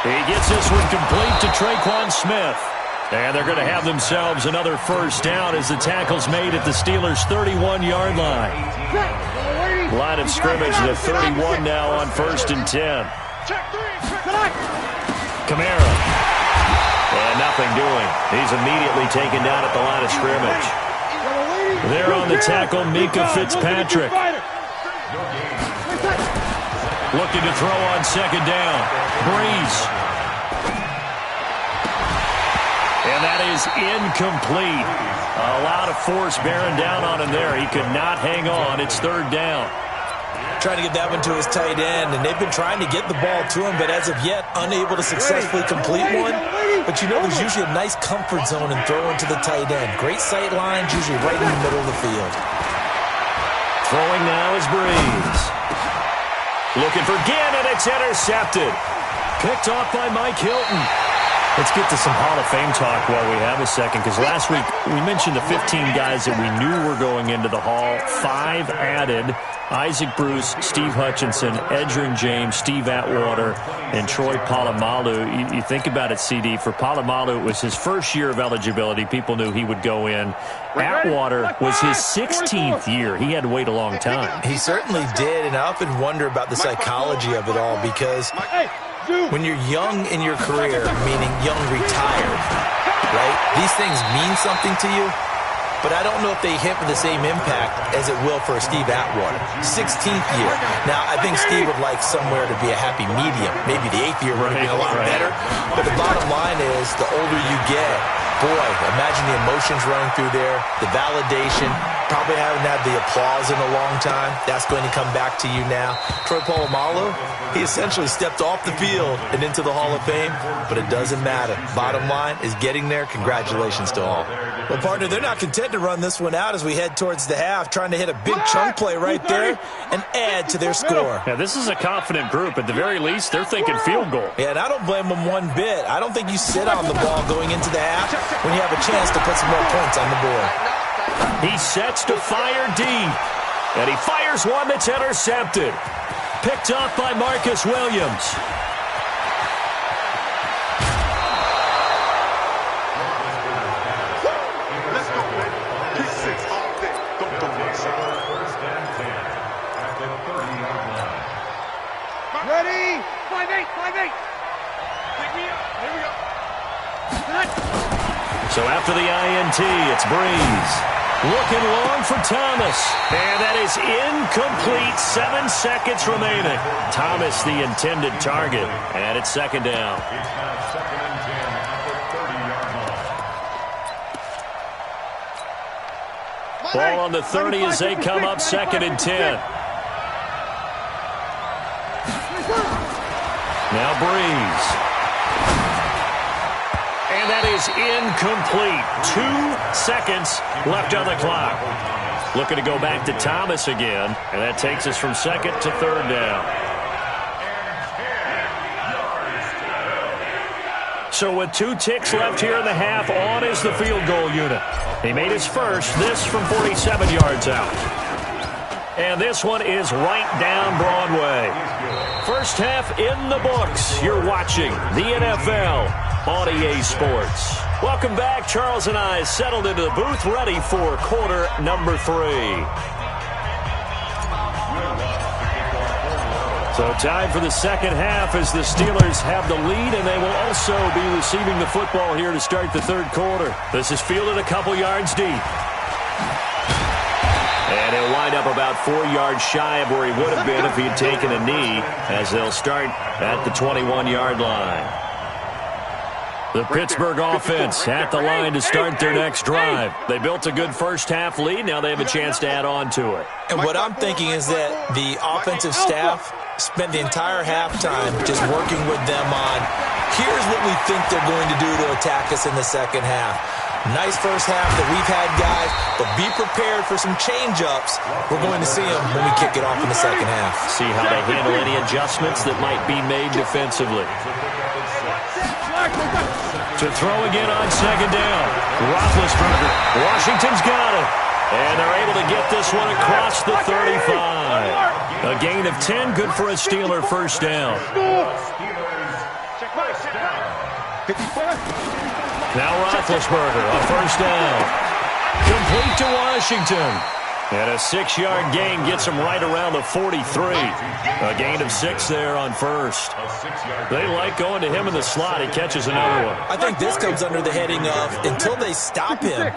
He gets this one complete to Traquan Smith. And they're going to have themselves another 1st down as the tackle's made at the Steelers' 31-yard line. Line of scrimmage to 31 now on 1st and 10. Kamara. And nothing doing. He's immediately taken down at the line of scrimmage. There on the tackle, Mika Fitzpatrick. Looking to throw on 2nd down. Brees. And that is incomplete. A lot of force bearing down on him there. He could not hang on. It's third down. Trying to get that one to his tight end, and they've been trying to get the ball to him, but as of yet, unable to successfully complete one. But you know, there's usually a nice comfort zone in throwing to the tight end. Great sight lines, usually right in the middle of the field. Throwing now is Breeze. Looking for Ginn, and it's intercepted. Picked off by Mike Hilton. Let's get to some Hall of Fame talk while we have a second, because last week we mentioned the 15 guys that we knew were going into the Hall. 5 added: Isaac Bruce, Steve Hutchinson, Edgerrin James, Steve Atwater, and Troy Polamalu. You think about it, CD. For Polamalu, it was his first year of eligibility. People knew he would go in. Atwater was his 16th year. He had to wait a long time. He certainly did, and I often wonder about the psychology of it all, because when you're young in your career, meaning young retired, right, these things mean something to you, but I don't know if they hit with the same impact as it will for Steve Atwater. 16th year. Now, I think Steve would like somewhere to be a happy medium. Maybe the 8th year would have been a lot better. But the bottom line is, the older you get, boy, imagine the emotions running through there, the validation. Probably haven't had the applause in a long time. That's going to come back to you now. Troy Polamalu, he essentially stepped off the field and into the Hall of Fame, but it doesn't matter. Bottom line is getting there. Congratulations to all. Well, partner, they're not content to run this one out as we head towards the half, trying to hit a big chunk play right there and add to their score. Yeah, this is a confident group. At the very least, they're thinking field goal. Yeah, and I don't blame them one bit. I don't think you sit on the ball going into the half when you have a chance to put some more points on the board. He sets to fire deep, and he fires one that's intercepted. Picked off by Marcus Williams. Let's go. Pick 6 all day. Don't throw that shot. First and 10 at the 30-yard line. Ready? 5-8, 5-8. Pick me up. Here we go. So after the INT, it's Breeze. Looking long for Thomas. And that is incomplete. 7 seconds remaining. Thomas, the intended target. And it's second down. It's now second and 10 at the 30-yard line. Ball on the 30 as they come up second and 10. Now Breeze. And that is incomplete. 2 seconds left on the clock. Looking to go back to Thomas again. And that takes us from second to third down. So with 2 ticks left here in the half, on is the field goal unit. He made his first, this from 47 yards out. And this one is right down Broadway. First half in the books. You're watching the NFL on EA Sports. Welcome back. Charles and I settled into the booth, ready for quarter number 3. So time for the second half as the Steelers have the lead, and they will also be receiving the football here to start the third quarter. This is fielded a couple yards deep. And he'll wind up about 4 yards shy of where he would have been if he had taken a knee, as they'll start at the 21-yard line. The Pittsburgh offense at the line to start their next drive. They built a good first half lead. Now they have a chance to add on to it. And what I'm thinking is that the offensive staff spent the entire halftime just working with them on, here's what we think they're going to do to attack us in the second half. Nice first half that we've had, guys, but be prepared for some change-ups. We're going to see them when we kick it off in the second half. See how they handle any adjustments that might be made defensively. To throw again on second down. Roethlisberger. Washington's got it. And they're able to get this one across the 35. A gain of 10, good for a Steeler first down. Now Roethlisberger, a first down. Complete to Washington. And a 6-yard gain gets him right around the 43. A gain of 6 there on first. They like going to him in the slot. He catches another one. I think this comes under the heading of, until they stop him,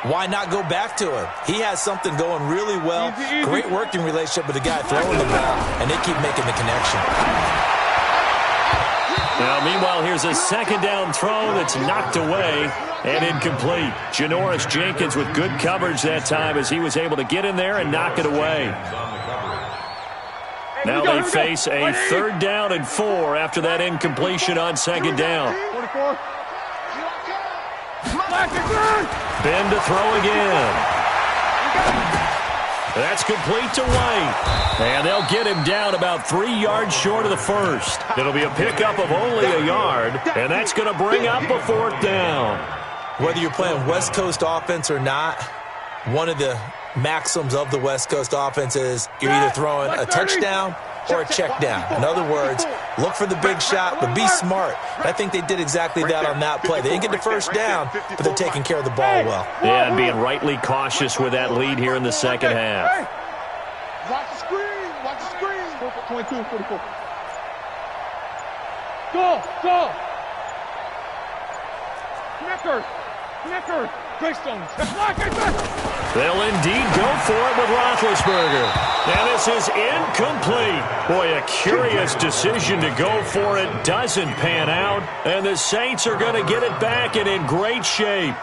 why not go back to him? He has something going really well. Great working relationship with the guy throwing the ball, and they keep making the connection. Now, meanwhile, here's a second down throw that's knocked away. And incomplete. Janoris Jenkins with good coverage that time as he was able to get in there and knock it away. Now they face a 3rd down and 4 after that incompletion on 2nd down. Ben to throw again. That's complete to White. And they'll get him down about 3 yards short of the first. It'll be a pickup of only a yard, and that's going to bring up a 4th down. Whether you're playing West Coast offense or not, one of the maxims of the West Coast offense is you're either throwing a touchdown or a check down. In other words, look for the big shot, but be smart. And I think they did exactly that on that play. They didn't get the first down, but they're taking care of the ball well. Yeah, and being rightly cautious with that lead here in the second half. Watch the screen. Watch the screen. 22, 44. Go. Knickers. Greystones. They'll indeed go for it with Roethlisberger. And this is incomplete. Boy, a curious decision to go for it. Doesn't pan out. And the Saints are going to get it back and in great shape.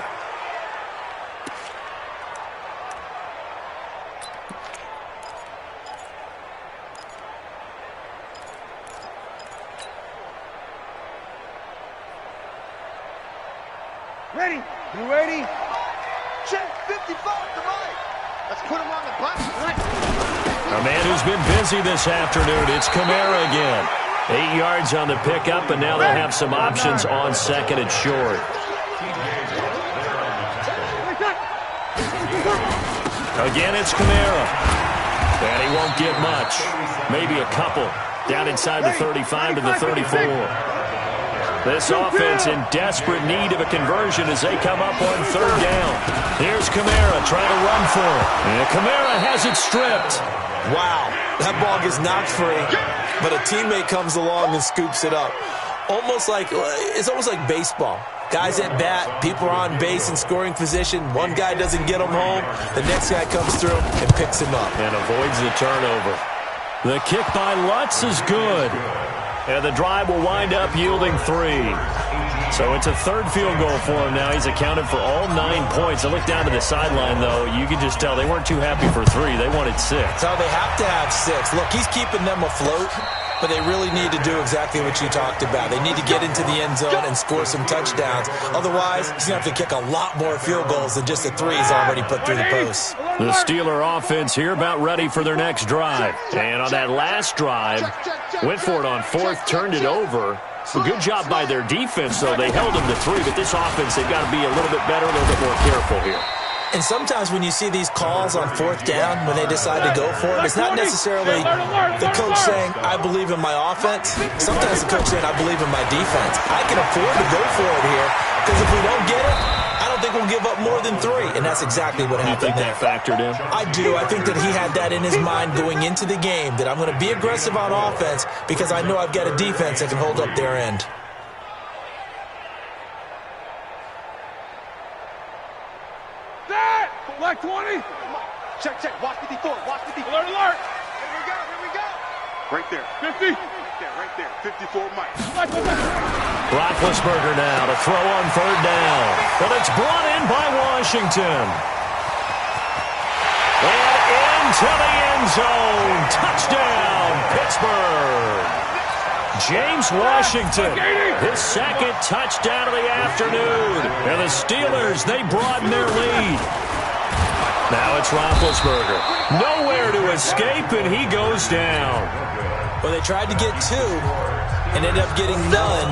Ready? You ready? Check 55 to Mike. Let's put him on the button. A man who's been busy this afternoon. It's Kamara again. 8 yards on the pickup, and now they'll have some options on 2nd and short. Again, it's Kamara. And he won't get much. Maybe a couple. Down inside the 35 to the 34. This offense in desperate need of a conversion as they come up on 3rd down. Here's Kamara trying to run for it. And Kamara has it stripped. Wow, that ball gets knocked free, but a teammate comes along and scoops it up. It's almost like baseball. Guys at bat, people are on base in scoring position. One guy doesn't get them home. The next guy comes through and picks him up. And avoids the turnover. The kick by Lutz is good. And the drive will wind up yielding 3. So it's a 3rd field goal for him now. He's accounted for all 9 points. I look down to the sideline, though. You can just tell they weren't too happy for 3. They wanted 6. So they have to have 6. Look, he's keeping them afloat, but they really need to do exactly what you talked about. They need to get into the end zone and score some touchdowns. Otherwise, he's going to have to kick a lot more field goals than just the 3 he's already put through the posts. The Steeler offense here about ready for their next drive. And on that last drive, went for it on 4th, turned it over. A good job by their defense, though. They held them to 3, but this offense, they've got to be a little bit better, a little bit more careful here. And sometimes when you see these calls on 4th down, when they decide to go for it, it's not necessarily the coach saying, I believe in my offense. Sometimes the coach saying, I believe in my defense. I can afford to go for it here, because if we don't get it, I don't think we'll give up more than 3. And that's exactly what happened. You think that factored in? I do. I think that he had that in his mind going into the game, that I'm going to be aggressive on offense because I know I've got a defense that can hold up their end. Black 20. Check. Watch 54. Watch 54. Alert. Here we go. Right there. 50. Right there. 54 Mike. Roethlisberger now to throw on 3rd down. But it's brought in by Washington. And into the end zone. Touchdown, Pittsburgh. James Washington, his 2nd touchdown of the afternoon. And the Steelers, they broaden their lead. Now it's Roethlisberger. Nowhere to escape, and he goes down. Well, they tried to get 2 and ended up getting none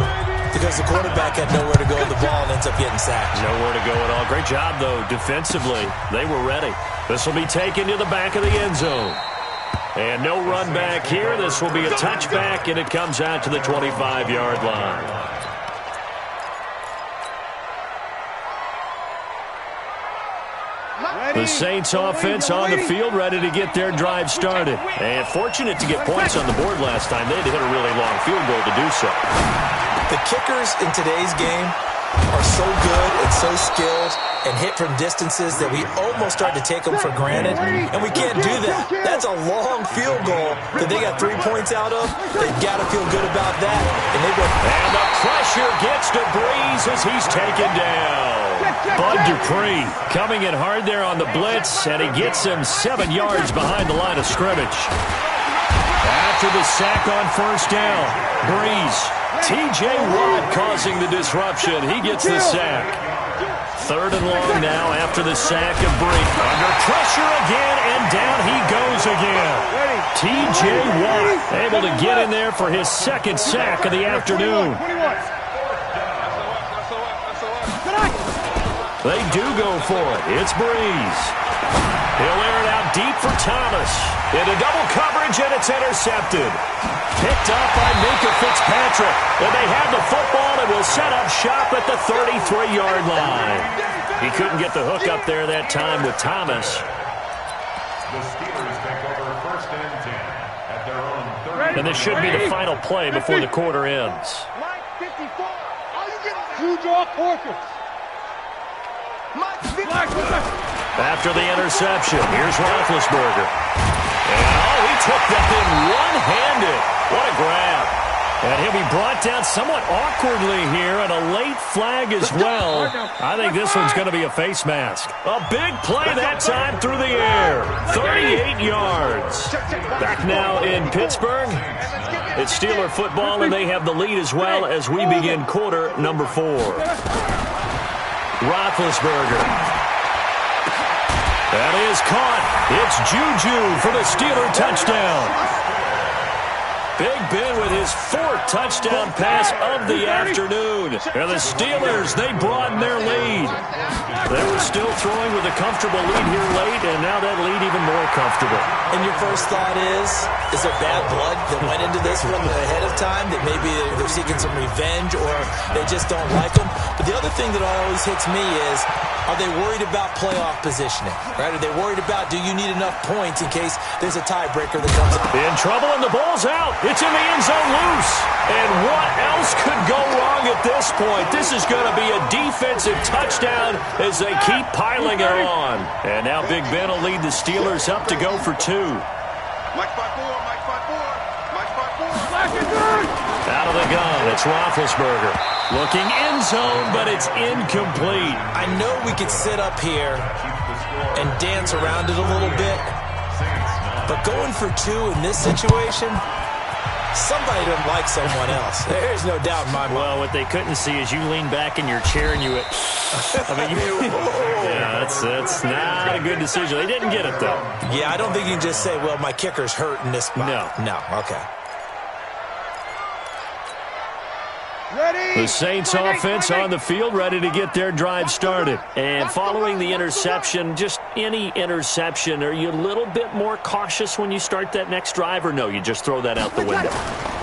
because the quarterback had nowhere to go with the ball and ends up getting sacked. Nowhere to go at all. Great job, though, defensively. They were ready. This will be taken to the back of the end zone. And no run back here. This will be a touchback, and it comes out to the 25-yard line. The Saints offense on the field, ready to get their drive started. And fortunate to get points on the board last time. They had to hit a really long field goal to do so. The kickers in today's game are so good and so skilled and hit from distances that we almost start to take them for granted, and we can't do that. That's a long field goal that they got 3 points out of. They've got to feel good about that. And the pressure gets to Breeze as he's taken down. Bud Dupree coming in hard there on the blitz, and he gets him 7 yards behind the line of scrimmage. After the sack on first down, Breeze. T.J. Watt causing the disruption. He gets the sack. 3rd and long now after the sack of Breeze. Under pressure again, and down he goes again. T.J. Watt able to get in there for his 2nd sack of the afternoon. They do go for it. It's Breeze. He'll air it out deep for Thomas. Into double coverage, and it's intercepted. Picked up by Minka Fitzpatrick. And they have the football and will set up shop at the 33-yard line. He couldn't get the hook up there that time with Thomas. The Steelers take over 1st and 10 at their own 30. And this should be the final play before the quarter ends. Mike 54. All you get is 2 draw quarters. Mike 54. After the interception, here's Roethlisberger. And, he took that in one-handed. What a grab. And he'll be brought down somewhat awkwardly here, and a late flag as well. I think this one's going to be a face mask. A big play that time through the air. 38 yards. Back now in Pittsburgh. It's Steeler football, and they have the lead as well as we begin quarter number 4. Roethlisberger. That is caught. It's Juju for the Steeler touchdown. Big Ben with his 4th touchdown pass of the afternoon. And the Steelers, they broaden their lead. They were still throwing with a comfortable lead here late, and now that lead even more comfortable. And your first thought is there bad blood that went into this one ahead of time, that maybe they're seeking some revenge or they just don't like them? But the other thing that always hits me is, are they worried about playoff positioning? Right? Are they worried about, do you need enough points in case there's a tiebreaker that comes up? In trouble, and the ball's out. It's in the end zone loose. And what else could go wrong at this point? This is going to be a defensive touchdown as they keep piling it on. And now Big Ben will lead the Steelers up to go for 2. Mike 5-4, Mike 5-4, Mike 5-4. Out of the gun, it's Roethlisberger. Looking end zone, but it's incomplete. I know we could sit up here and dance around it a little bit, but going for 2 in this situation, somebody doesn't like someone else. There's no doubt in my mind. Well, what they couldn't see is you lean back in your chair and you went, yeah, that's not a good decision. They didn't get it, though. Yeah, I don't think you can just say, well, my kicker's hurt in this spot. No, okay. The Saints offense on the field, ready to get their drive started. And following the interception, just any interception, are you a little bit more cautious when you start that next drive, or no, you just throw that out the window?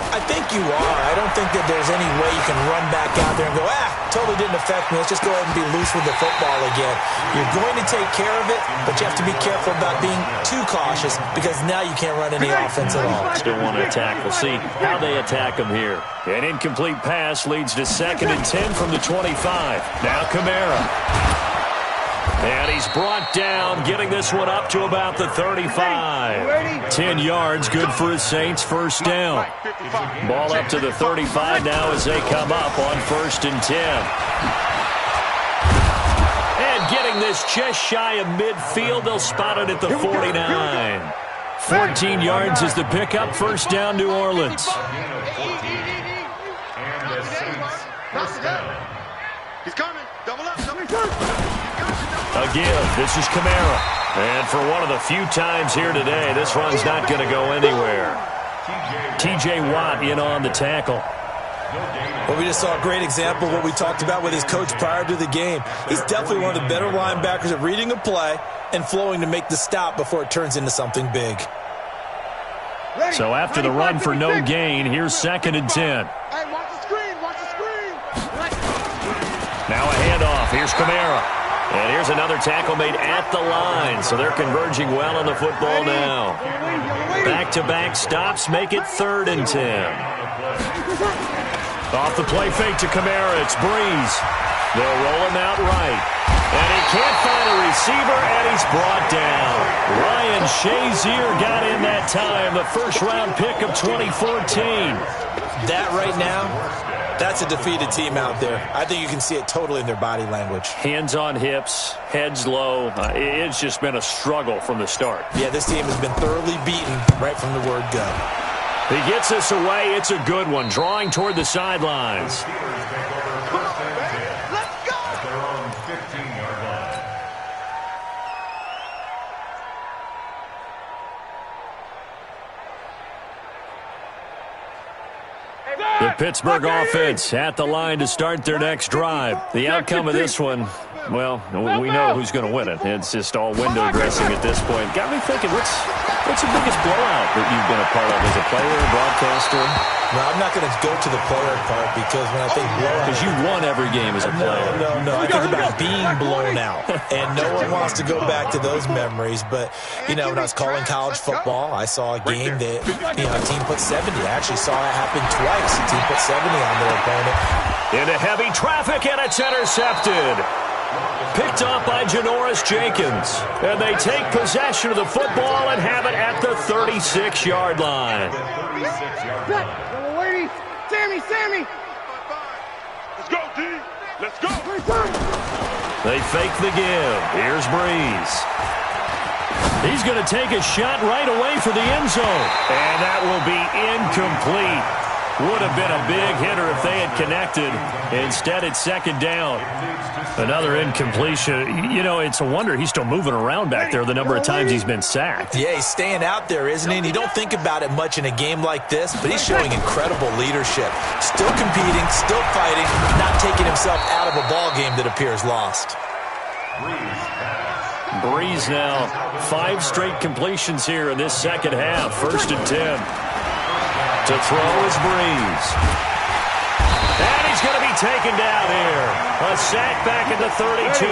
I think you are. I don't think that there's any way you can run back out there and go, totally didn't affect me. Let's just go ahead and be loose with the football again. You're going to take care of it, but you have to be careful about being too cautious because now you can't run any offense at all. Still want to attack. We'll see how they attack them here. An incomplete pass leads to 2nd and 10 from the 25. Now Kamara. And he's brought down, getting this one up to about the 35. 10 yards, good for his Saints, 1st down. Ball up to the 35 now as they come up on 1st and 10. And getting this just shy of midfield, they'll spot it at the 49. 14 yards is the pickup, 1st down, New Orleans. He's coming. Double up. Again, this is Kamara. And for one of the few times here today, this run's not going to go anywhere. T.J. Watt in on the tackle. Well, we just saw a great example of what we talked about with his coach prior to the game. He's definitely one of the better linebackers at reading a play and flowing to make the stop before it turns into something big. So after the run for no gain, here's 2nd and 10. Hey, watch the screen. Watch the screen. Now a handoff. Here's Kamara. And here's another tackle made at the line. So they're converging well on the football now. Back-to-back stops make it 3rd and 10. Off the play fake to Kamara, it's Breeze. They'll roll him out right. And he can't find a receiver, and he's brought down. Ryan Shazier got in that time, the first-round pick of 2014. That right now, that's a defeated team out there. I think you can see it totally in their body language. Hands on hips, heads low. It's just been a struggle from the start. Yeah, this team has been thoroughly beaten right from the word go. He gets us away. It's a good one, drawing toward the sidelines. The Pittsburgh offense at the line to start their next drive. The outcome of this one, well, we know who's going to win it. It's just all window dressing at this point. Got me thinking, what's the biggest blowout that you've been a part of as a player, a broadcaster? No, I'm not going to go to the player part because when I think blowout... Because you won every game as a player. No. I think about being blown out. And no one wants to go back to those memories. But, you know, when I was calling college football, I saw a game that, you know, a team put 70. I actually saw it happen twice. A team put 70 on their opponent. Into heavy traffic, and it's intercepted. Picked off by Janoris Jenkins. And they take possession of the football and have it at the 36-yard line. Sammy! Let's go, D! Let's go! They fake the give. Here's Breeze. He's going to take a shot right away for the end zone. And that will be incomplete. Would have been a big hitter if they had connected. Instead, it's second down. Another incompletion. You know, it's a wonder he's still moving around back there the number of times he's been sacked. Yeah, he's staying out there, isn't he? And you don't think about it much in a game like this, but he's showing incredible leadership. Still competing, still fighting, not taking himself out of a ball game that appears lost. Breeze now, 5 straight completions here in this second half. 1st and 10. To throw is Breeze. And he's going to be taken down here. A sack back at the 32.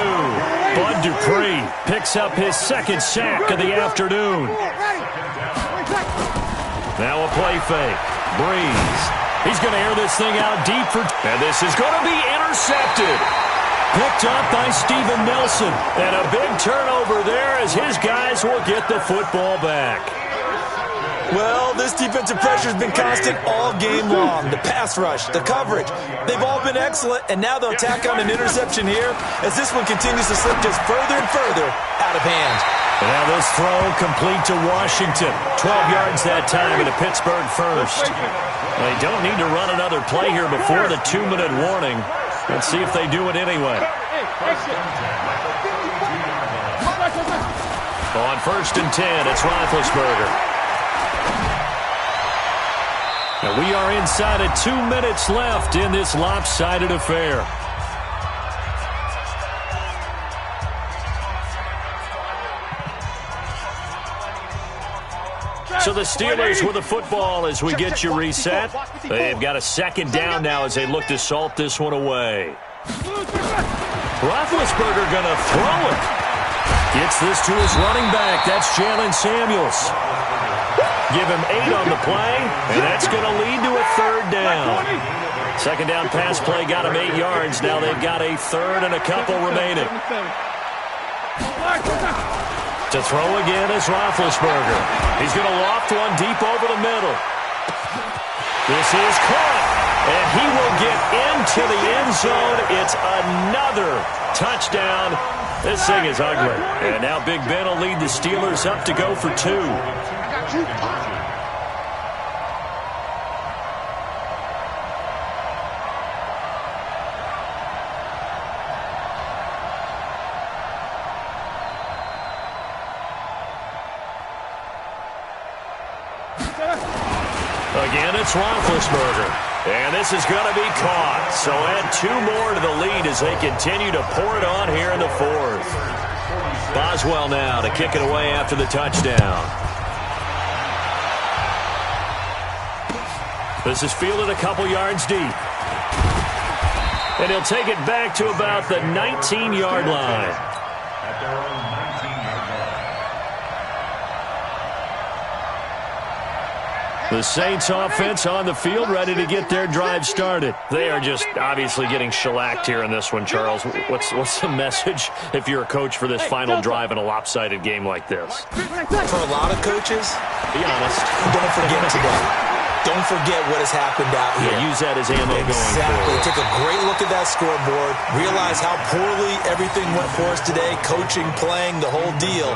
Bud Dupree picks up his second sack of the afternoon. Now a play fake. Breeze. He's going to air this thing out deep for... And this is going to be intercepted. Picked up by Steven Nelson. And a big turnover there as his guys will get the football back. Well, this defensive pressure has been constant all game long. The pass rush, the coverage, they've all been excellent, and now they'll tack on an interception here as this one continues to slip just further and further out of hand. Now this throw complete to Washington. 12 yards that time in a Pittsburgh first. They don't need to run another play here before the 2-minute warning. Let's see if they do it anyway. On 1st and 10, it's Roethlisberger. Now we are inside of 2 minutes left in this lopsided affair. So the Steelers with the football as we get you reset. They've got a second down now as they look to salt this one away. Roethlisberger going to throw it. Gets this to his running back. That's Jalen Samuels. Give him 8 on the play, and that's going to lead to a 3rd down. Second down pass play got him 8 yards. Now they've got a 3rd and a couple remaining. To throw again is Roethlisberger. He's going to loft one deep over the middle. This is caught, and he will get into the end zone. It's another touchdown. This thing is ugly. And now Big Ben will lead the Steelers up to go for 2. Again, it's Roethlisberger. And this is going to be caught. So add 2 more to the lead as they continue to pour it on here in the 4th. Boswell now to kick it away after the touchdown. This is fielded a couple yards deep. And he'll take it back to about the 19-yard line. The Saints offense on the field, ready to get their drive started. They are just obviously getting shellacked here in this one, Charles. What's the message if you're a coach for this final drive in a lopsided game like this? For a lot of coaches, be honest, don't forget today. Don't forget what has happened out here. Yeah, use that as ammo going forward. Take a great look at that scoreboard. Realize how poorly everything went for us today, coaching, playing, the whole deal.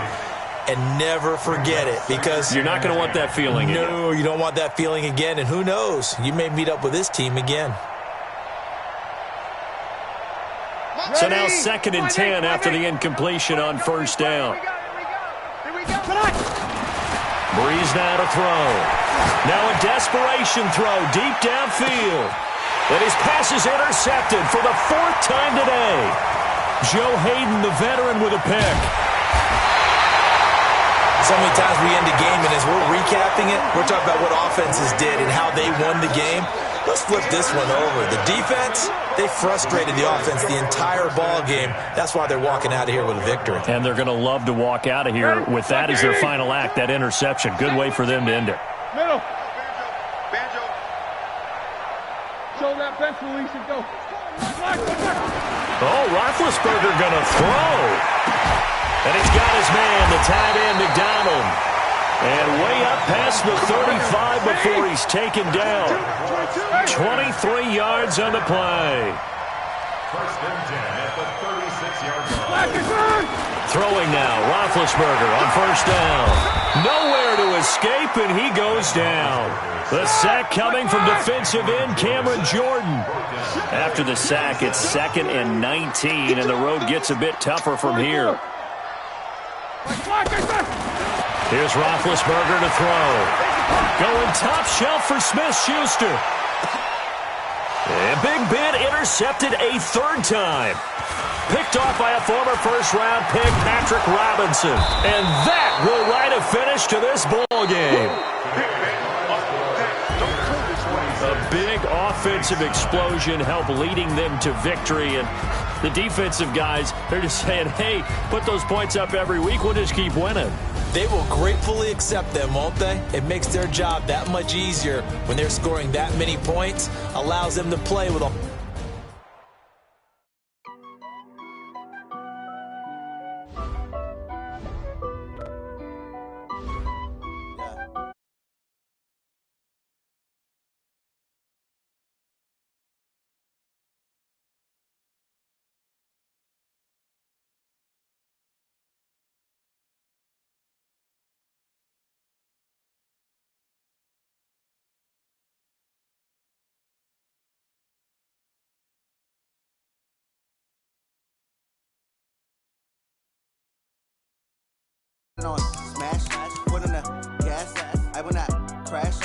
And never forget it, because you're not going to want that feeling again. No, you don't want that feeling again, and who knows? You may meet up with this team again. So now 2nd and 10 after the incompletion on first down. Breeze now to throw. Now a desperation throw deep downfield. And his pass is intercepted for the 4th time today. Joe Hayden, the veteran, with a pick. So many times we end a game, and as we're recapping it, we're talking about what offenses did and how they won the game. Let's flip this one over. The defense, they frustrated the offense the entire ball game. That's why they're walking out of here with a victory. And they're going to love to walk out of here with that as their final act, that interception. Good way for them to end it. Middle. Banjo. Show that bench release and go. Oh, Roethlisberger going to throw. And he's got his man, the tight end, McDonald. And way up past the 35 before he's taken down. 23 yards on the play. 1st and 10 at the 36-yard line. Throwing now, Roethlisberger on first down. Nowhere to escape, and he goes down. The sack coming from defensive end Cameron Jordan. After the sack, it's 2nd and 19, and the road gets a bit tougher from here. Here's Roethlisberger to throw. Going top shelf for Smith-Schuster. And Big Ben intercepted a 3rd time. Picked off by a former first-round pick, Patrick Robinson. And that will write a finish to this ball game. A big offensive explosion helped leading them to victory. And the defensive guys, they're just saying, hey, put those points up every week. We'll just keep winning. They will gratefully accept them, won't they? It makes their job that much easier when they're scoring that many points. Allows them to play with a... On smash, put on the gas, I will not crash.